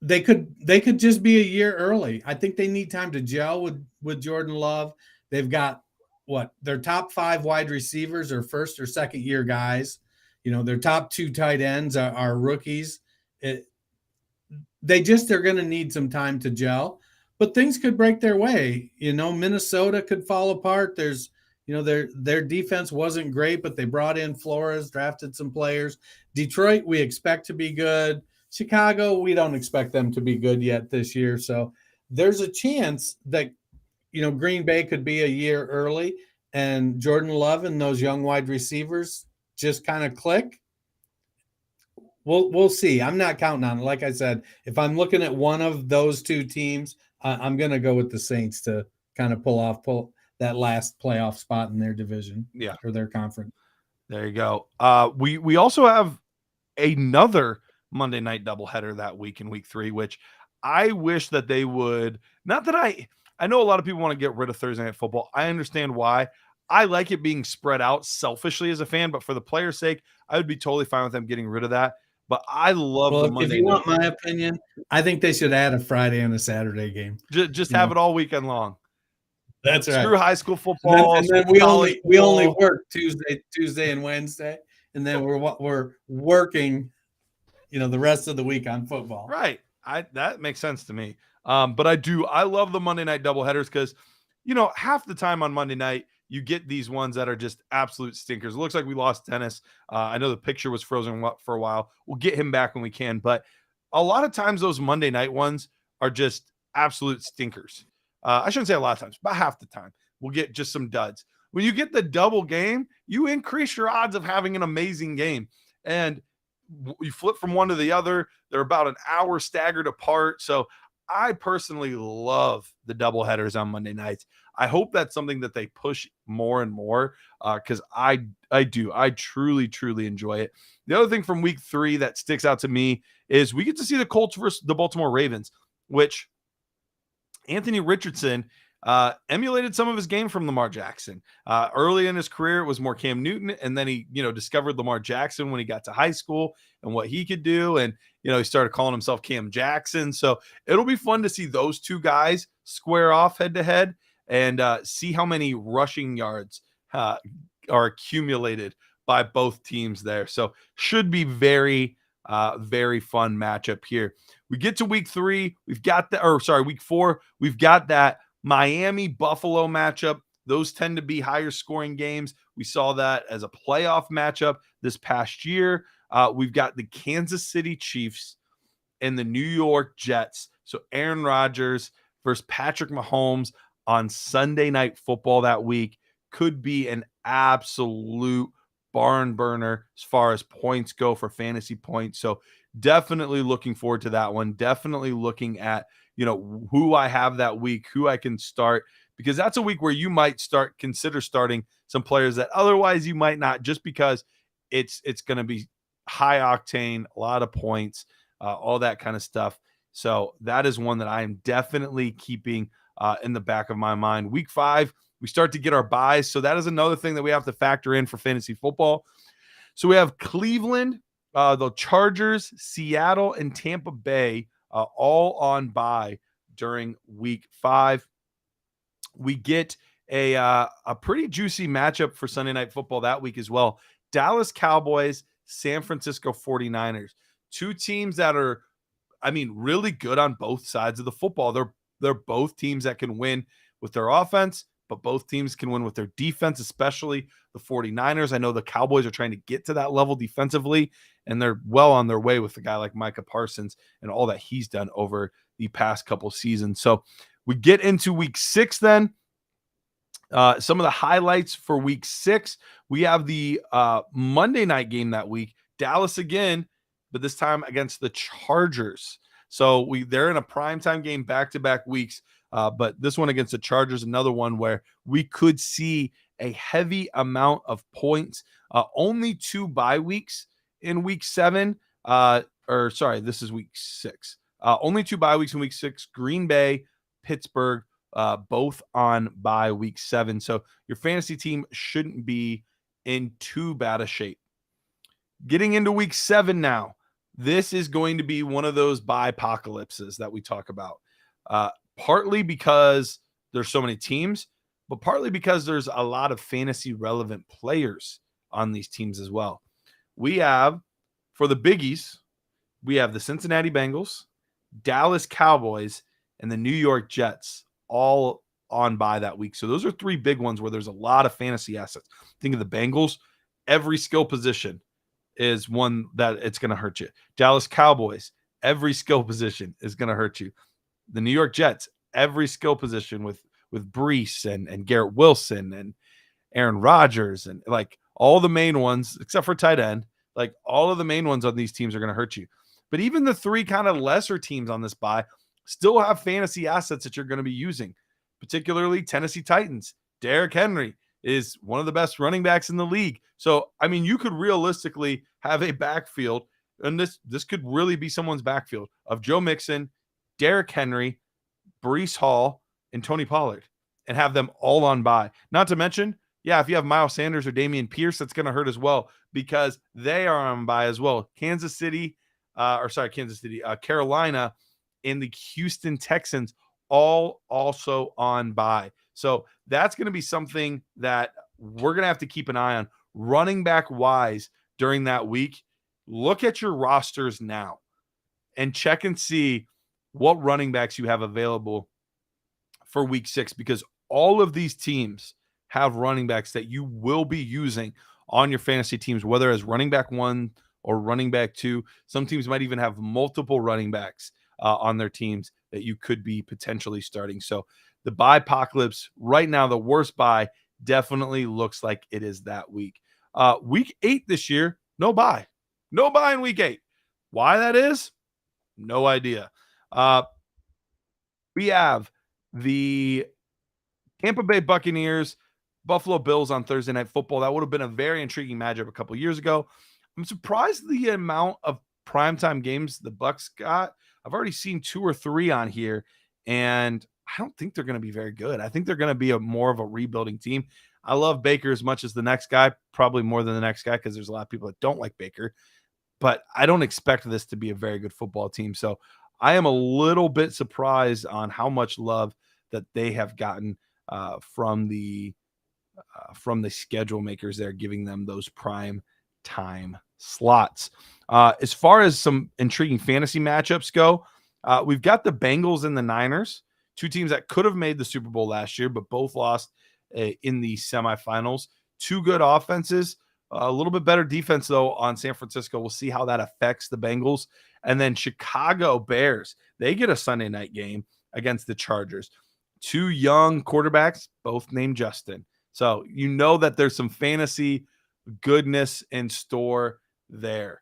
they could just be a year early. I think they need time to gel with Jordan Love. They've got their top 5 wide receivers are first or second year guys. Their top 2 tight ends are rookies. They're going to need some time to gel, but things could break their way. Minnesota could fall apart. There's, their defense wasn't great, but they brought in Flores, drafted some players. Detroit, we expect to be good. Chicago, we don't expect them to be good yet this year. So there's a chance that, Green Bay could be a year early and Jordan Love and those young wide receivers just kind of click. We'll see. I'm not counting on it. Like I said, if I'm looking at one of those 2 teams, I'm going to go with the Saints to kind of pull that last playoff spot in their division, or their conference. There you go. We also have another Monday night doubleheader that week in week 3, which I wish that they would. Not that I know a lot of people want to get rid of Thursday Night Football. I understand why. I like it being spread out selfishly as a fan, but for the players' sake, I would be totally fine with them getting rid of that. But I love the Monday. If you want my opinion, I think they should add a Friday and a Saturday game. Just have it all weekend long. That's right. Screw high school football. And then we only work Tuesday and Wednesday, and then we're working, the rest of the week on football. Right. That makes sense to me. But I love the Monday night doubleheaders because, half the time on Monday night, you get these ones that are just absolute stinkers. It looks like we lost Dennis. I know the picture was frozen for a while. We'll get him back when we can. But a lot of times those Monday night ones are just absolute stinkers. I shouldn't say a lot of times, about half the time. We'll get just some duds. When you get the double game, you increase your odds of having an amazing game. And you flip from one to the other. They're about an hour staggered apart. So I personally love the doubleheaders on Monday nights. I hope that's something that they push more and more because I truly enjoy it. The other thing from week 3 that sticks out to me is we get to see the Colts versus the Baltimore Ravens, which Anthony Richardson emulated some of his game from Lamar Jackson. Early in his career, it was more Cam Newton, and then he, discovered Lamar Jackson when he got to high school and what he could do, and he started calling himself Cam Jackson. So it'll be fun to see those two guys square off head to head and see how many rushing yards are accumulated by both teams there. So should be very fun matchup here. We get to week 3, week 4, we've got that Miami Buffalo matchup. Those tend to be higher scoring games. We saw that as a playoff matchup this past year. We've got the Kansas City Chiefs and the New York Jets. So Aaron Rodgers versus Patrick Mahomes on Sunday Night Football that week could be an absolute barn burner as far as points go for fantasy points. So definitely looking forward to that one. Definitely looking at, who I have that week, who I can start, because that's a week where you might consider starting some players that otherwise you might not, just because it's going to be high octane, a lot of points, all that kind of stuff. So that is one that I am definitely keeping in the back of my mind. Week 5, we start to get our buys. So that is another thing that we have to factor in for fantasy football. So we have Cleveland, the Chargers, Seattle, and Tampa Bay all on bye during week 5. We get a pretty juicy matchup for Sunday Night Football that week as well. Dallas Cowboys, San Francisco 49ers. Two teams that are, really good on both sides of the football. They're both teams that can win with their offense, but both teams can win with their defense, especially the 49ers. I know the Cowboys are trying to get to that level defensively, and they're well on their way with a guy like Micah Parsons and all that he's done over the past couple seasons. So we get into week 6 then. Some of the highlights for week 6, we have the Monday night game that week. Dallas again, but this time against the Chargers. So they're in a primetime game back-to-back weeks. But this one against the Chargers, another one where we could see a heavy amount of points. Only 2 bye weeks in week 7. This is week 6. Only 2 bye weeks in week 6. Green Bay, Pittsburgh, both on bye week 7. So your fantasy team shouldn't be in too bad a shape. Getting into week 7 now. This is going to be one of those bye apocalypses that we talk about. Partly because there's so many teams, but partly because there's a lot of fantasy relevant players on these teams as well. We have, for the biggies, we have the Cincinnati Bengals, Dallas Cowboys, and the New York Jets all on bye that week. So those are 3 big ones where there's a lot of fantasy assets. Think of the Bengals, every skill position is one that it's going to hurt you. Dallas Cowboys, every skill position is going to hurt you. The New York Jets, every skill position with Brees and Garrett Wilson and Aaron Rodgers and like all the main ones, except for tight end, like all of the main ones on these teams are going to hurt you. But even the 3 kind of lesser teams on this bye still have fantasy assets that you're going to be using, particularly Tennessee Titans. Derrick Henry is one of the best running backs in the league. So, you could realistically have a backfield, and this could really be someone's backfield of Joe Mixon, Derrick Henry, Breece Hall, and Tony Pollard, and have them all on bye. Not to mention, if you have Miles Sanders or Dameon Pierce, that's going to hurt as well because they are on bye as well. Carolina and the Houston Texans all also on bye. So that's going to be something that we're going to have to keep an eye on. Running back wise during that week, look at your rosters now and check and see what running backs you have available for week 6, because all of these teams have running backs that you will be using on your fantasy teams, whether as running back 1 or running back 2. Some teams might even have multiple running backs on their teams that you could be potentially starting. So the bye apocalypse right now, the worst bye definitely looks like it is that week. Week 8 this year, no bye. No bye in week 8. Why that is? No idea. We have the Tampa Bay Buccaneers, Buffalo Bills on Thursday Night Football. That would have been a very intriguing matchup a couple of years ago. I'm surprised the amount of primetime games the Bucs got. I've already seen 2 or 3 on here, and I don't think they're going to be very good. I think they're going to be more of a rebuilding team. I love Baker as much as the next guy, probably more than the next guy because there's a lot of people that don't like Baker. But I don't expect this to be a very good football team. So I am a little bit surprised on how much love that they have gotten from the schedule makers there, giving them those prime time slots. As far as some intriguing fantasy matchups go, we've got the Bengals and the Niners, 2 teams that could have made the Super Bowl last year, but both lost in the semifinals. 2 good offenses, a little bit better defense, though, on San Francisco. We'll see how that affects the Bengals. And then Chicago Bears, they get a Sunday night game against the Chargers. 2 young quarterbacks, both named Justin. So you know that there's some fantasy goodness in store there.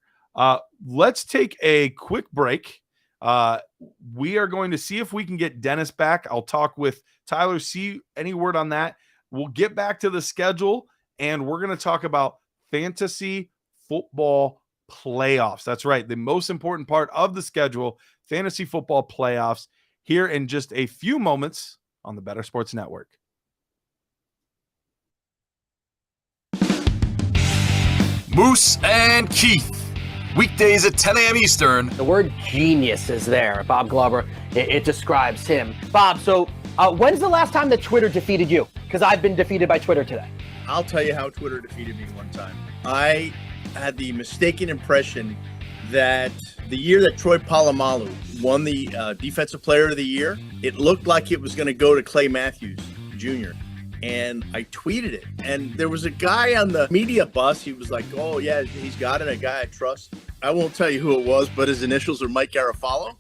Let's take a quick break. We are going to see if we can get Dennis back. I'll talk with Tyler, see any word on that. We'll get back to the schedule, and we're going to talk about fantasy football playoffs. That's right. The most important part of the schedule, fantasy football playoffs, here in just a few moments on the Better Sports Network. Moose and Keith. Weekdays at 10 a.m. Eastern. The word genius is there. Bob Glover, it describes him. Bob, so when's the last time that Twitter defeated you? Because I've been defeated by Twitter today. I'll tell you how Twitter defeated me one time. I had the mistaken impression that the year that Troy Polamalu won the Defensive Player of the Year, it looked like it was going to go to Clay Matthews Jr. And I tweeted it. And there was a guy on the media bus. He was like, oh, yeah, he's got it. A guy I trust. I won't tell you who it was, but his initials are Mike Garafolo.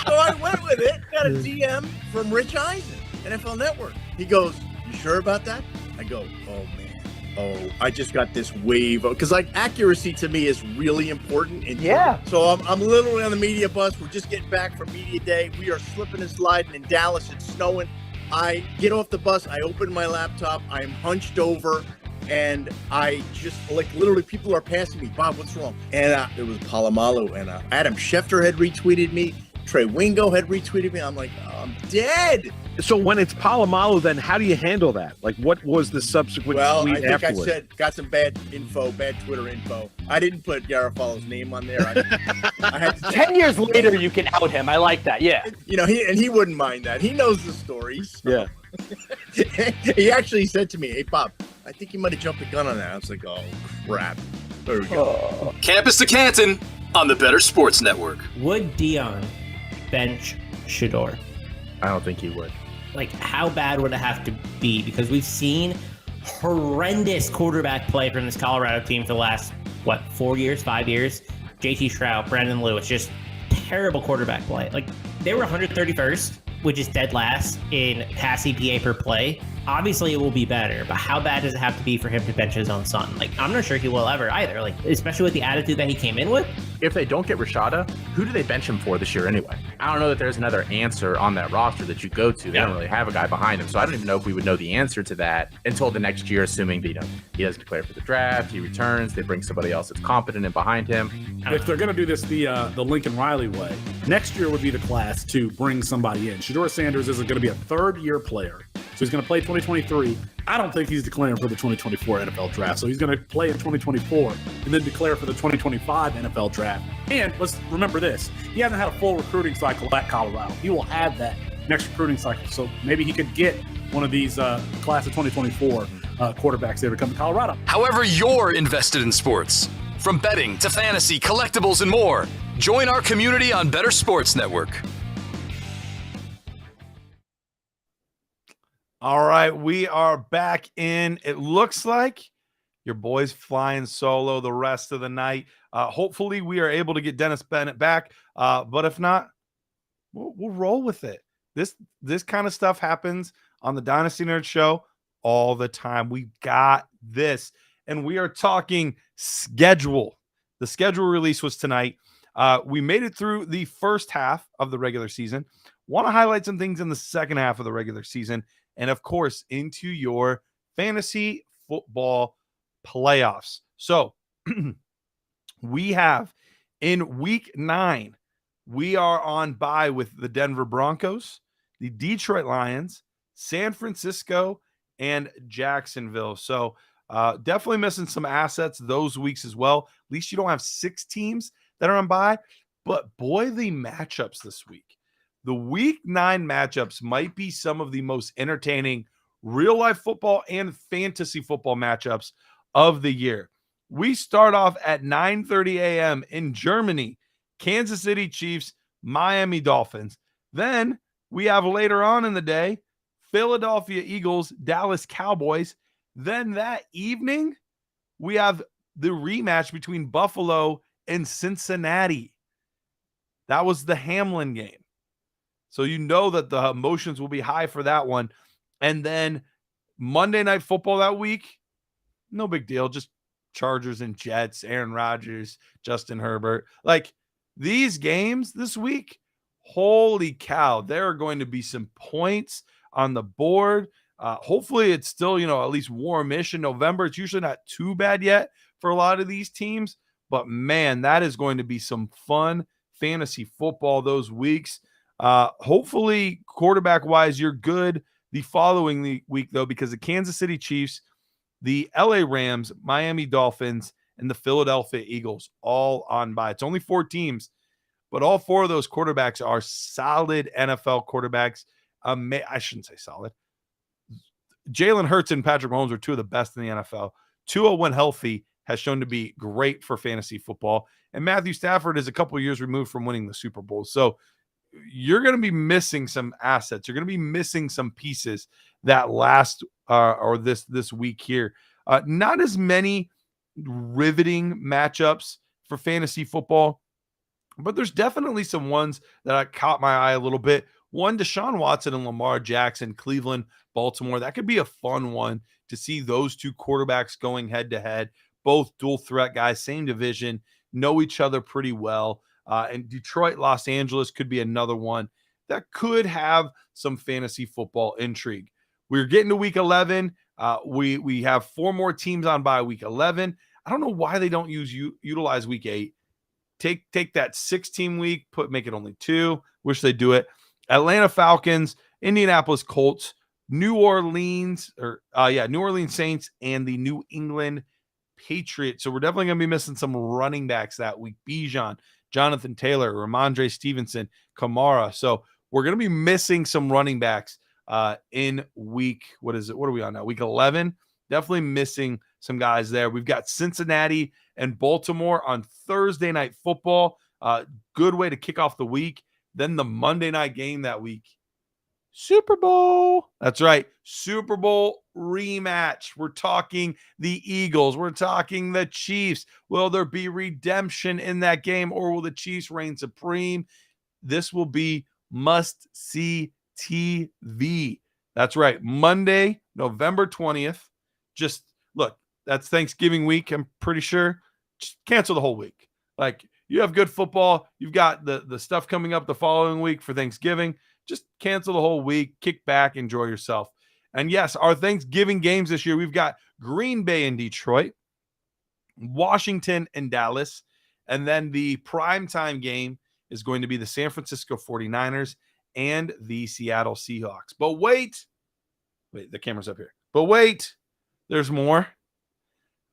So I went with it. Got a DM from Rich Eisen, NFL Network. He goes, you sure about that? I go, oh, man. Oh, I just got this wave. Because, like, accuracy to me is really important. Yeah. So I'm literally on the media bus. We're just getting back from media day. We are slipping and sliding in Dallas. It's snowing. I get off the bus. I open my laptop. I'm hunched over. And I just, like, literally people are passing me. Bob, what's wrong? And it was Polamalu. And Adam Schefter had retweeted me. Trey Wingo had retweeted me. I'm like, oh, I'm dead. So when it's Polamalu, then how do you handle that? Like, what was the subsequent tweet I think afterwards? I said, got some bad Twitter info. I didn't put Garafalo's name on there. I had 10 years later, you can out him. I like that. Yeah. You know, he wouldn't mind that. He knows the stories. So. Yeah. He actually said to me, hey, Bob, I think you might have jumped the gun on that. I was like, oh, crap. There we go. Campus to Canton on the Better Sports Network. Would Dion bench Shador? I don't think he would. Like, how bad would it have to be? Because we've seen horrendous quarterback play from this Colorado team for the last, 4 years, 5 years? JT Shroud, Brandon Lewis, just terrible quarterback play. Like, they were 131st, which is dead last in pass EPA per play. Obviously, it will be better, but how bad does it have to be for him to bench his own son? Like, I'm not sure he will ever either, like, especially with the attitude that he came in with. If they don't get Rashada, who do they bench him for this year anyway? I don't know that there's another answer on that roster that you go to. They don't really have a guy behind him. So I don't even know if we would know the answer to that until the next year, assuming that, he doesn't declare for the draft, he returns, they bring somebody else that's competent and behind him. If they're going to do this the Lincoln Riley way, next year would be the class to bring somebody in. Shador Sanders is going to be a third-year player. So he's going to play 2023. I don't think he's declaring for the 2024 NFL draft. So he's going to play in 2024 and then declare for the 2025 NFL draft. And let's remember this. He hasn't had a full recruiting cycle at Colorado. He will have that next recruiting cycle. So maybe he could get one of these class of 2024 quarterbacks there to come to Colorado. However you're invested in sports, from betting to fantasy, collectibles, and more, join our community on Better Sports Network. All right, we are back in. It looks like your boy's flying solo the rest of the night. Hopefully, we are able to get Dennis Bennett back. But if not, we'll roll with it. This kind of stuff happens on the Dynasty Nerd Show all the time. We got this. and we are talking schedule. The schedule release was tonight. We made it through the first half of the regular season. Want to highlight some things in the second half of the regular season, and of course, into your fantasy football playoffs. So we have in week 9, we are on bye with the Denver Broncos, the Detroit Lions, San Francisco, and Jacksonville. So definitely missing some assets those weeks as well. At least you don't have 6 teams that are on bye. But boy, the matchups this week. The week 9 matchups might be some of the most entertaining real life football and fantasy football matchups of the year. We start off at 9:30 a.m. in Germany, Kansas City Chiefs, Miami Dolphins. Then we have later on in the day, Philadelphia Eagles, Dallas Cowboys. Then that evening, we have the rematch between Buffalo and Cincinnati. That was the Hamlin game. So you know that the emotions will be high for that one. And then Monday Night Football that week, no big deal. Just Chargers and Jets, Aaron Rodgers, Justin Herbert. Like these games this week, holy cow, there are going to be some points on the board. Hopefully it's still, at least warmish in November. It's usually not too bad yet for a lot of these teams. But man, that is going to be some fun fantasy football those weeks. Hopefully, quarterback-wise, you're good the following week, though, because the Kansas City Chiefs, the LA Rams, Miami Dolphins, and the Philadelphia Eagles all on bye. It's only 4 teams, but all 4 of those quarterbacks are solid NFL quarterbacks. I shouldn't say solid. Jalen Hurts and Patrick Mahomes are 2 of the best in the NFL. Tua, when healthy, has shown to be great for fantasy football. And Matthew Stafford is a couple of years removed from winning the Super Bowl. So you're going to be missing some assets. You're going to be missing some pieces that last or this week here. Not as many riveting matchups for fantasy football, but there's definitely some ones that caught my eye a little bit. One, Deshaun Watson and Lamar Jackson, Cleveland, Baltimore. That could be a fun one to see those 2 quarterbacks going head to head. Both dual threat guys, same division, know each other pretty well. And Detroit, Los Angeles could be another one that could have some fantasy football intrigue. We're getting to week 11. We have 4 more teams on by week 11. I don't know why they don't utilize week 8. Take that 6-team week, make it only 2. Wish they do it. Atlanta Falcons, Indianapolis Colts, New Orleans Saints, and the New England Patriots. So we're definitely going to be missing some running backs that week. Bijan, Jonathan Taylor, Ramondre Stevenson, Kamara. So we're going to be missing some running backs in week, what are we on now? Week 11. Definitely missing some guys there. We've got Cincinnati and Baltimore on Thursday Night Football. Good way to kick off the week. Then the Monday night game that week, Super Bowl. That's right. Super Bowl rematch. We're talking the Eagles. We're talking the Chiefs. Will there be redemption in that game, or will the Chiefs reign supreme? This will be must-see TV. That's right. Monday, November 20th. Just look, that's Thanksgiving week, I'm pretty sure. Just cancel the whole week. Like, you have good football. You've got the stuff coming up the following week for Thanksgiving. Just cancel the whole week, kick back, enjoy yourself. And yes, our Thanksgiving games this year, we've got Green Bay and Detroit, Washington and Dallas, and then the primetime game is going to be the San Francisco 49ers and the Seattle Seahawks. But wait, the camera's up here. But wait, there's more.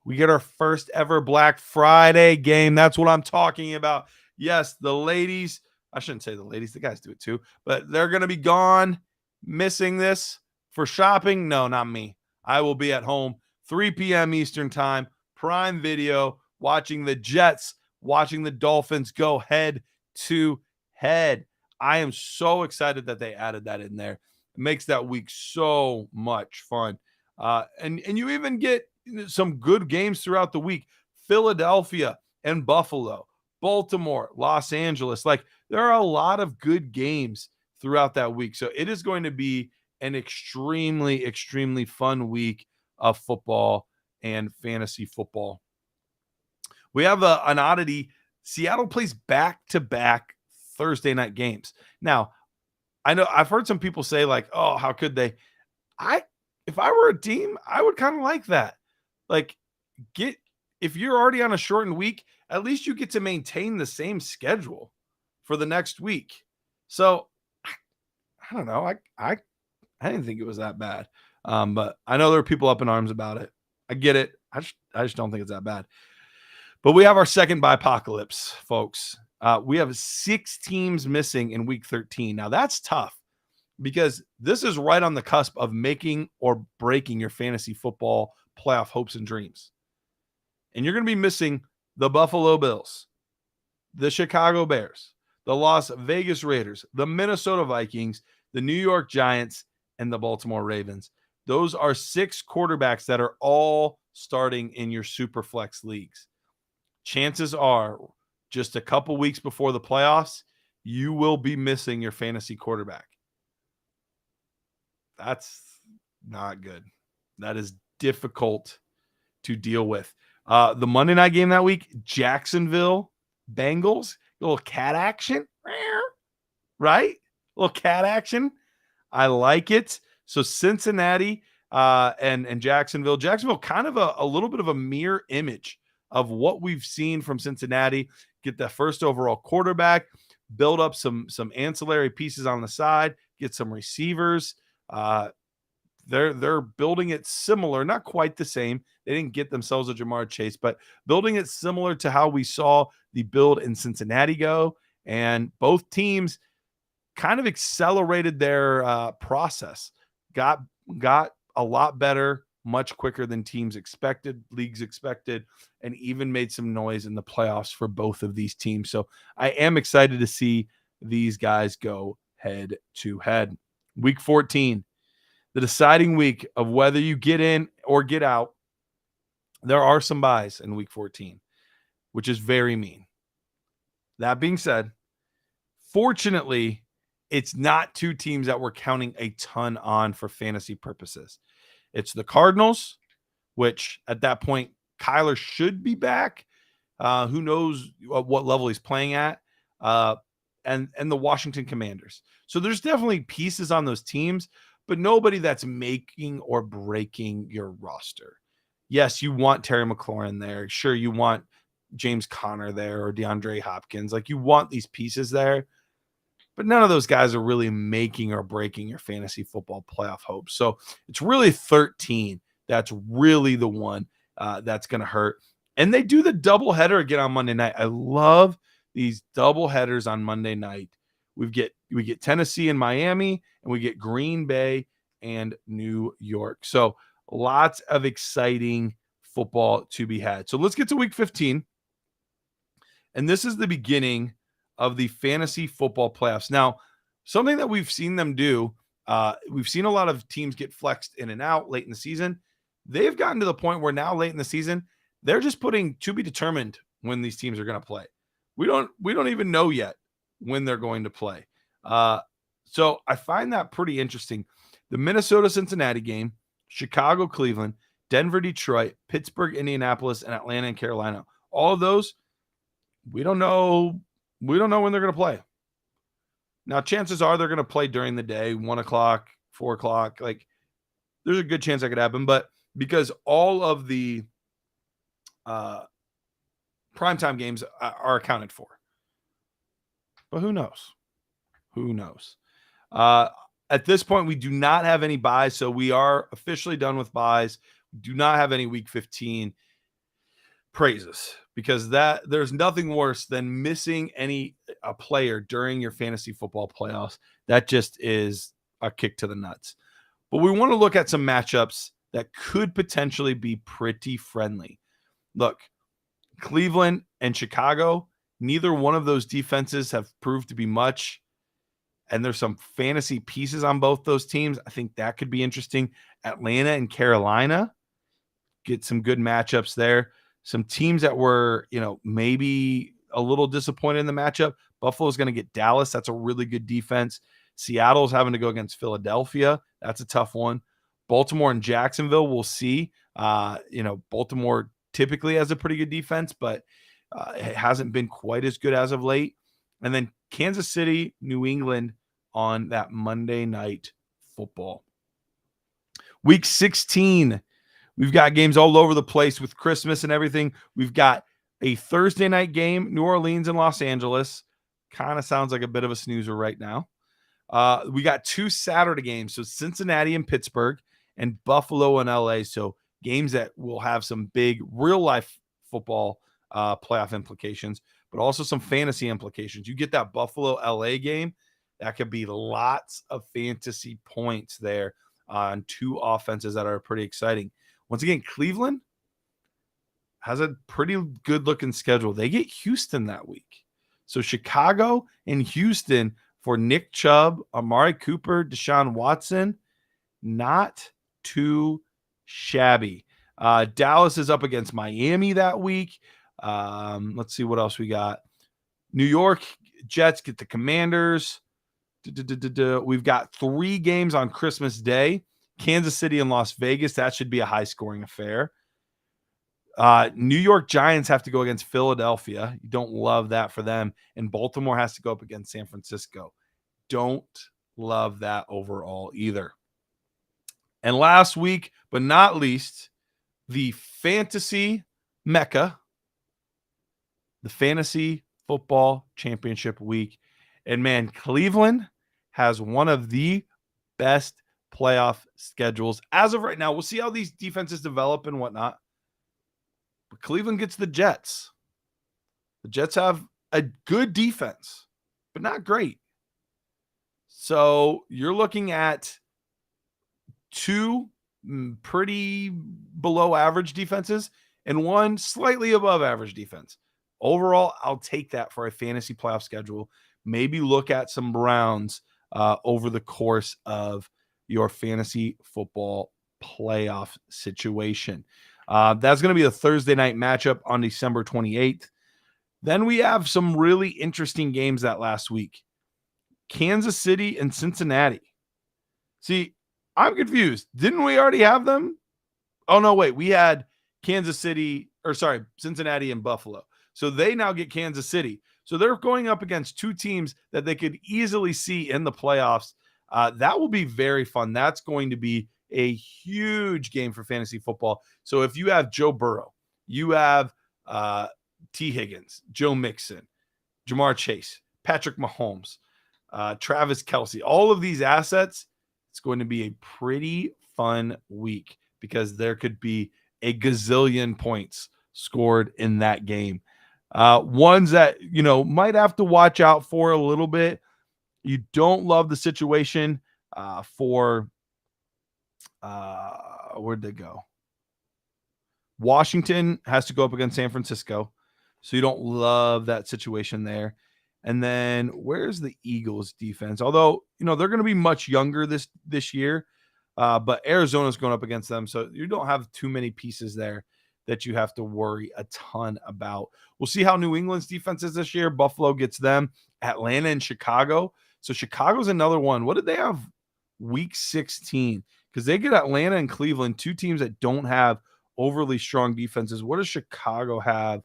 We get our first ever Black Friday game. That's what I'm talking about. Yes, the ladies, I shouldn't say the ladies, the guys do it too, but they're going to be gone, missing this for shopping. No, not me. I will be at home, 3 p.m. Eastern time, Prime Video, watching the Jets, watching the Dolphins go head to head. I am so excited that they added that in there. It makes that week so much fun. And you even get some good games throughout the week. Philadelphia and Buffalo, Baltimore, Los Angeles. Like, there are a lot of good games throughout that week. So it is going to be an extremely, extremely fun week of football. and fantasy football. We have an oddity. Seattle plays back-to-back Thursday night games. Now, I know I've heard some people say like, oh, how could they? If I were a team, I would kind of like that. Like, if you're already on a shortened week, at least you get to maintain the same schedule for the next week. So I don't know. I didn't think it was that bad. But I know there are people up in arms about it. I get it. I just don't think it's that bad. But we have our second bipocalypse, folks. We have 6 teams missing in week 13. Now that's tough because this is right on the cusp of making or breaking your fantasy football playoff hopes and dreams. And you're going to be missing the Buffalo Bills, the Chicago Bears, the Las Vegas Raiders, the Minnesota Vikings, the New York Giants, and the Baltimore Ravens. Those are 6 quarterbacks that are all starting in your super flex leagues. Chances are, just a couple weeks before the playoffs, you will be missing your fantasy quarterback. That's not good. That is difficult to deal with. The Monday night game that week, Jacksonville Bengals, a little cat action, right? A little cat action. I like it. So Cincinnati and Jacksonville. Jacksonville kind of a little bit of a mirror image of what we've seen from Cincinnati. Get the first overall quarterback, build up some ancillary pieces on the side, get some receivers. They're building it similar, not quite the same. They didn't get themselves a Jamar Chase, but building it similar to how we saw the build in Cincinnati go. And both teams kind of accelerated their process, got a lot better, much quicker than teams expected, leagues expected, and even made some noise in the playoffs for both of these teams. So I am excited to see these guys go head to head. Week 14, the deciding week of whether you get in or get out. There are some buys in week 14, which is very mean. That being said, fortunately, it's not 2 teams that we're counting a ton on for fantasy purposes. It's the Cardinals, which at that point, Kyler should be back. Who knows what level he's playing at. And the Washington Commanders. So there's definitely pieces on those teams, but nobody that's making or breaking your roster. Yes, you want Terry McLaurin there. Sure, you want James Conner there or DeAndre Hopkins. Like, you want these pieces there, but none of those guys are really making or breaking your fantasy football playoff hopes. So it's really 13 that's really the one that's going to hurt. And they do the doubleheader again on Monday night. I love these double headers on Monday night. We get Tennessee and Miami, and we get Green Bay and New York. So lots of exciting football to be had. So let's get to week 15. And this is the beginning of the fantasy football playoffs. Now, something that we've seen them do, we've seen a lot of teams get flexed in and out late in the season. They've gotten to the point where now late in the season, they're just putting to be determined when these teams are going to play. We don't even know yet when they're going to play. So I find that pretty interesting. The Minnesota-Cincinnati game, Chicago-Cleveland, Denver-Detroit, Pittsburgh-Indianapolis, and Atlanta and Carolina. All of those, we don't know when they're going to play. Now, chances are they're going to play during the day, 1 o'clock, 4 o'clock. Like, there's a good chance that could happen. But because all of the primetime games are accounted for. But who knows? Who knows? At this point, we do not have any buys, so we are officially done with buys. We do not have any week 15 praises because there's nothing worse than missing a player during your fantasy football playoffs. That just is a kick to the nuts. But we want to look at some matchups that could potentially be pretty friendly. Look, Cleveland and Chicago, neither one of those defenses have proved to be much. And there's some fantasy pieces on both those teams. I think that could be interesting. Atlanta and Carolina, get some good matchups there. Some teams that were, maybe a little disappointed in the matchup. Buffalo's going to get Dallas. That's a really good defense. Seattle's having to go against Philadelphia. That's a tough one. Baltimore and Jacksonville, we'll see. Baltimore typically has a pretty good defense, but it hasn't been quite as good as of late. And then Kansas City, New England on that Monday Night Football. Week 16, we've got games all over the place with Christmas and everything. We've got a Thursday night game, New Orleans and Los Angeles. Kind of sounds like a bit of a snoozer right now. We got 2 Saturday games, so Cincinnati and Pittsburgh and Buffalo and LA. So games that will have some big real-life football playoff implications, but also some fantasy implications. You get that Buffalo-LA game, that could be lots of fantasy points there on 2 offenses that are pretty exciting. Once again, Cleveland has a pretty good-looking schedule. They get Houston that week. So Chicago and Houston for Nick Chubb, Amari Cooper, Deshaun Watson, not too shabby. Dallas is up against Miami that week. Let's see what else we got. New York Jets get the Commanders. We've got 3 games on Christmas Day. Kansas City and Las Vegas. That should be a high-scoring affair. New York Giants have to go against Philadelphia. You don't love that for them. And Baltimore has to go up against San Francisco. Don't love that overall either. And last week, but not least, the fantasy mecca, the Fantasy Football Championship week. And man, Cleveland has one of the best playoff schedules as of right now. We'll see how these defenses develop and whatnot. But Cleveland gets the Jets. The Jets have a good defense, but not great. So you're looking at 2 pretty below average defenses and 1 slightly above average defense. Overall, I'll take that for a fantasy playoff schedule. Maybe look at some Browns over the course of your fantasy football playoff situation. That's going to be a Thursday night matchup on December 28th. Then we have some really interesting games that last week. Kansas City and Cincinnati. See, I'm confused. Didn't we already have them? Oh, no, wait. We had Cincinnati and Buffalo. So they now get Kansas City. So they're going up against 2 teams that they could easily see in the playoffs. That will be very fun. That's going to be a huge game for fantasy football. So if you have Joe Burrow, you have T. Higgins, Joe Mixon, Jamar Chase, Patrick Mahomes, Travis Kelce, all of these assets, it's going to be a pretty fun week because there could be a gazillion points scored in that game. Ones that, might have to watch out for a little bit. You don't love the situation for where'd they go? Washington has to go up against San Francisco. So you don't love that situation there. And then where's the Eagles defense? Although, they're going to be much younger this year, but Arizona's going up against them. So you don't have too many pieces there that you have to worry a ton about. We'll see how New England's defense is this year. Buffalo gets them. Atlanta and Chicago. So Chicago's another one. What did they have week 16? Because they get Atlanta and Cleveland, 2 teams that don't have overly strong defenses. What does Chicago have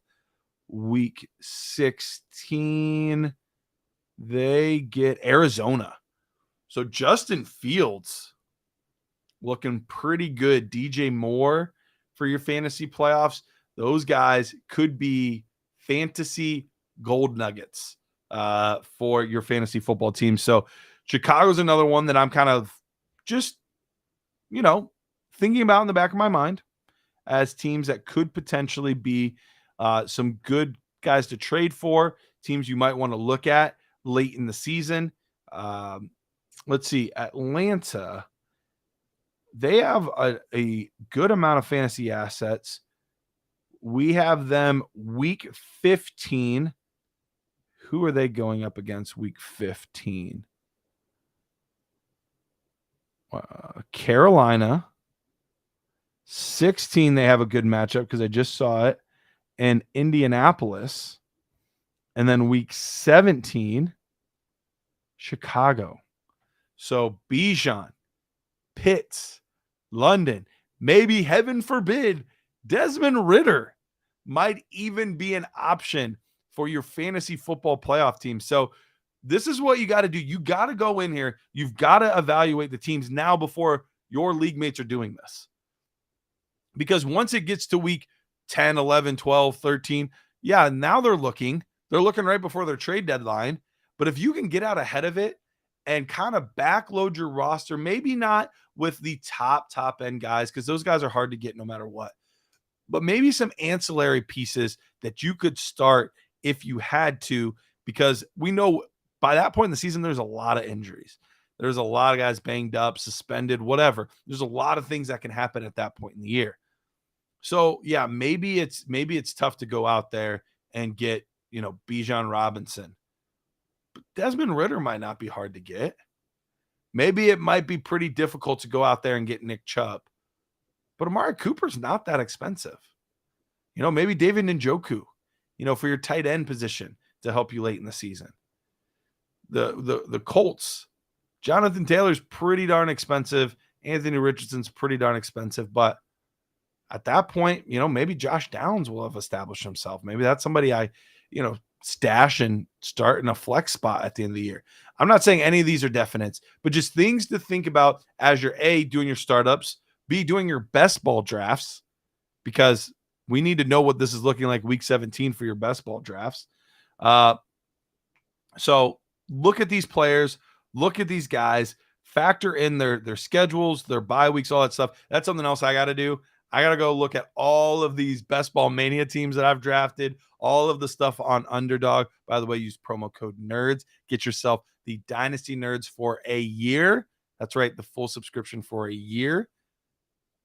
week 16? They get Arizona. So Justin Fields looking pretty good. DJ Moore for your fantasy playoffs. Those guys could be fantasy gold nuggets for your fantasy football team. So Chicago's another one that I'm kind of just, thinking about in the back of my mind as teams that could potentially be some good guys to trade for, teams you might want to look at late in the season. Let's see. Atlanta, they have a good amount of fantasy assets. We have them week 15. Who are they going up against week 15? Carolina. 16, they have a good matchup because I just saw it. And Indianapolis. And then week 17, Chicago. So Bijan, Pitts, London, maybe, heaven forbid, Desmond Ridder might even be an option for your fantasy football playoff team. So this is what you got to do. You got to go in here. You've got to evaluate the teams now before your league mates are doing this. Because once it gets to week 10, 11, 12, 13, yeah, now they're looking right before their trade deadline. But if you can get out ahead of it and kind of backload your roster, maybe not with the top end guys, because those guys are hard to get no matter what, but maybe some ancillary pieces that you could start if you had to, because we know by that point in the season, there's a lot of injuries. There's a lot of guys banged up, suspended, whatever. There's a lot of things that can happen at that point in the year. So yeah, maybe it's tough to go out there and get, Bijan Robinson. But Desmond Ridder might not be hard to get. Maybe it might be pretty difficult to go out there and get Nick Chubb. But Amari Cooper's not that expensive. Maybe David Njoku, for your tight end position to help you late in the season. The Colts, Jonathan Taylor's pretty darn expensive. Anthony Richardson's pretty darn expensive. But at that point, maybe Josh Downs will have established himself. Maybe that's somebody I, stash and start in a flex spot at the end of the year. I'm not saying any of these are definites, but just things to think about as you're A, doing your startups, B, doing your best ball drafts, because we need to know what this is looking like week 17 for your best ball drafts. So look at these players, look at these guys, factor in their schedules, their bye weeks, all that stuff. That's something else I got to do. I got to go look at all of these Best Ball Mania teams that I've drafted, all of the stuff on Underdog. By the way, use promo code NERDS. Get yourself the Dynasty Nerds for a year. That's right, the full subscription for a year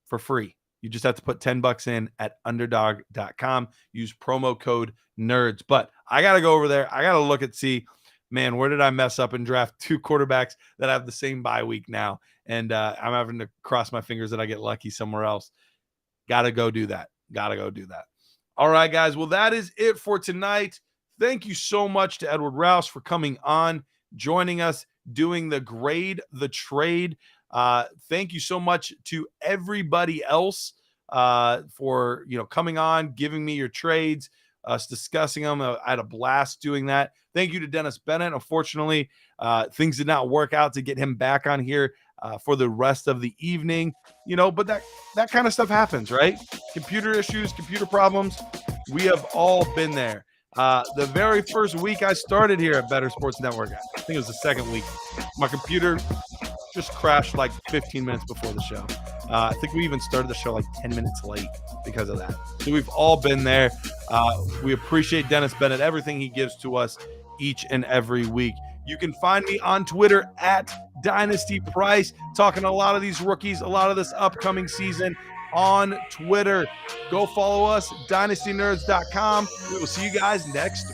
for free. You just have to put $10 in at underdog.com. Use promo code NERDS. But I got to go over there. I got to look at, see, man, where did I mess up and draft two quarterbacks that have the same bye week now? And I'm having to cross my fingers that I get lucky somewhere else. Got to go do that. All right, guys. Well, that is it for tonight. Thank you so much to Edward Raus for coming on, joining us, doing the grade, the trade. Thank you so much to everybody else for coming on, giving me your trades, us discussing them. I had a blast doing that. Thank you to Dennis Bennett. Unfortunately, things did not work out to get him back on here for the rest of the evening, but that kind of stuff happens, right? Computer issues, computer problems. We have all been there. The very first week I started here at Better Sports Network, I think it was the second week, my computer just crashed like 15 minutes before the show. I think we even started the show like 10 minutes late because of that. So we've all been there. We appreciate Dennis Bennett, everything he gives to us each and every week. You can find me on Twitter at Dynasty Price, talking a lot of these rookies, a lot of this upcoming season on Twitter. Go follow us, dynastynerds.com. We will see you guys next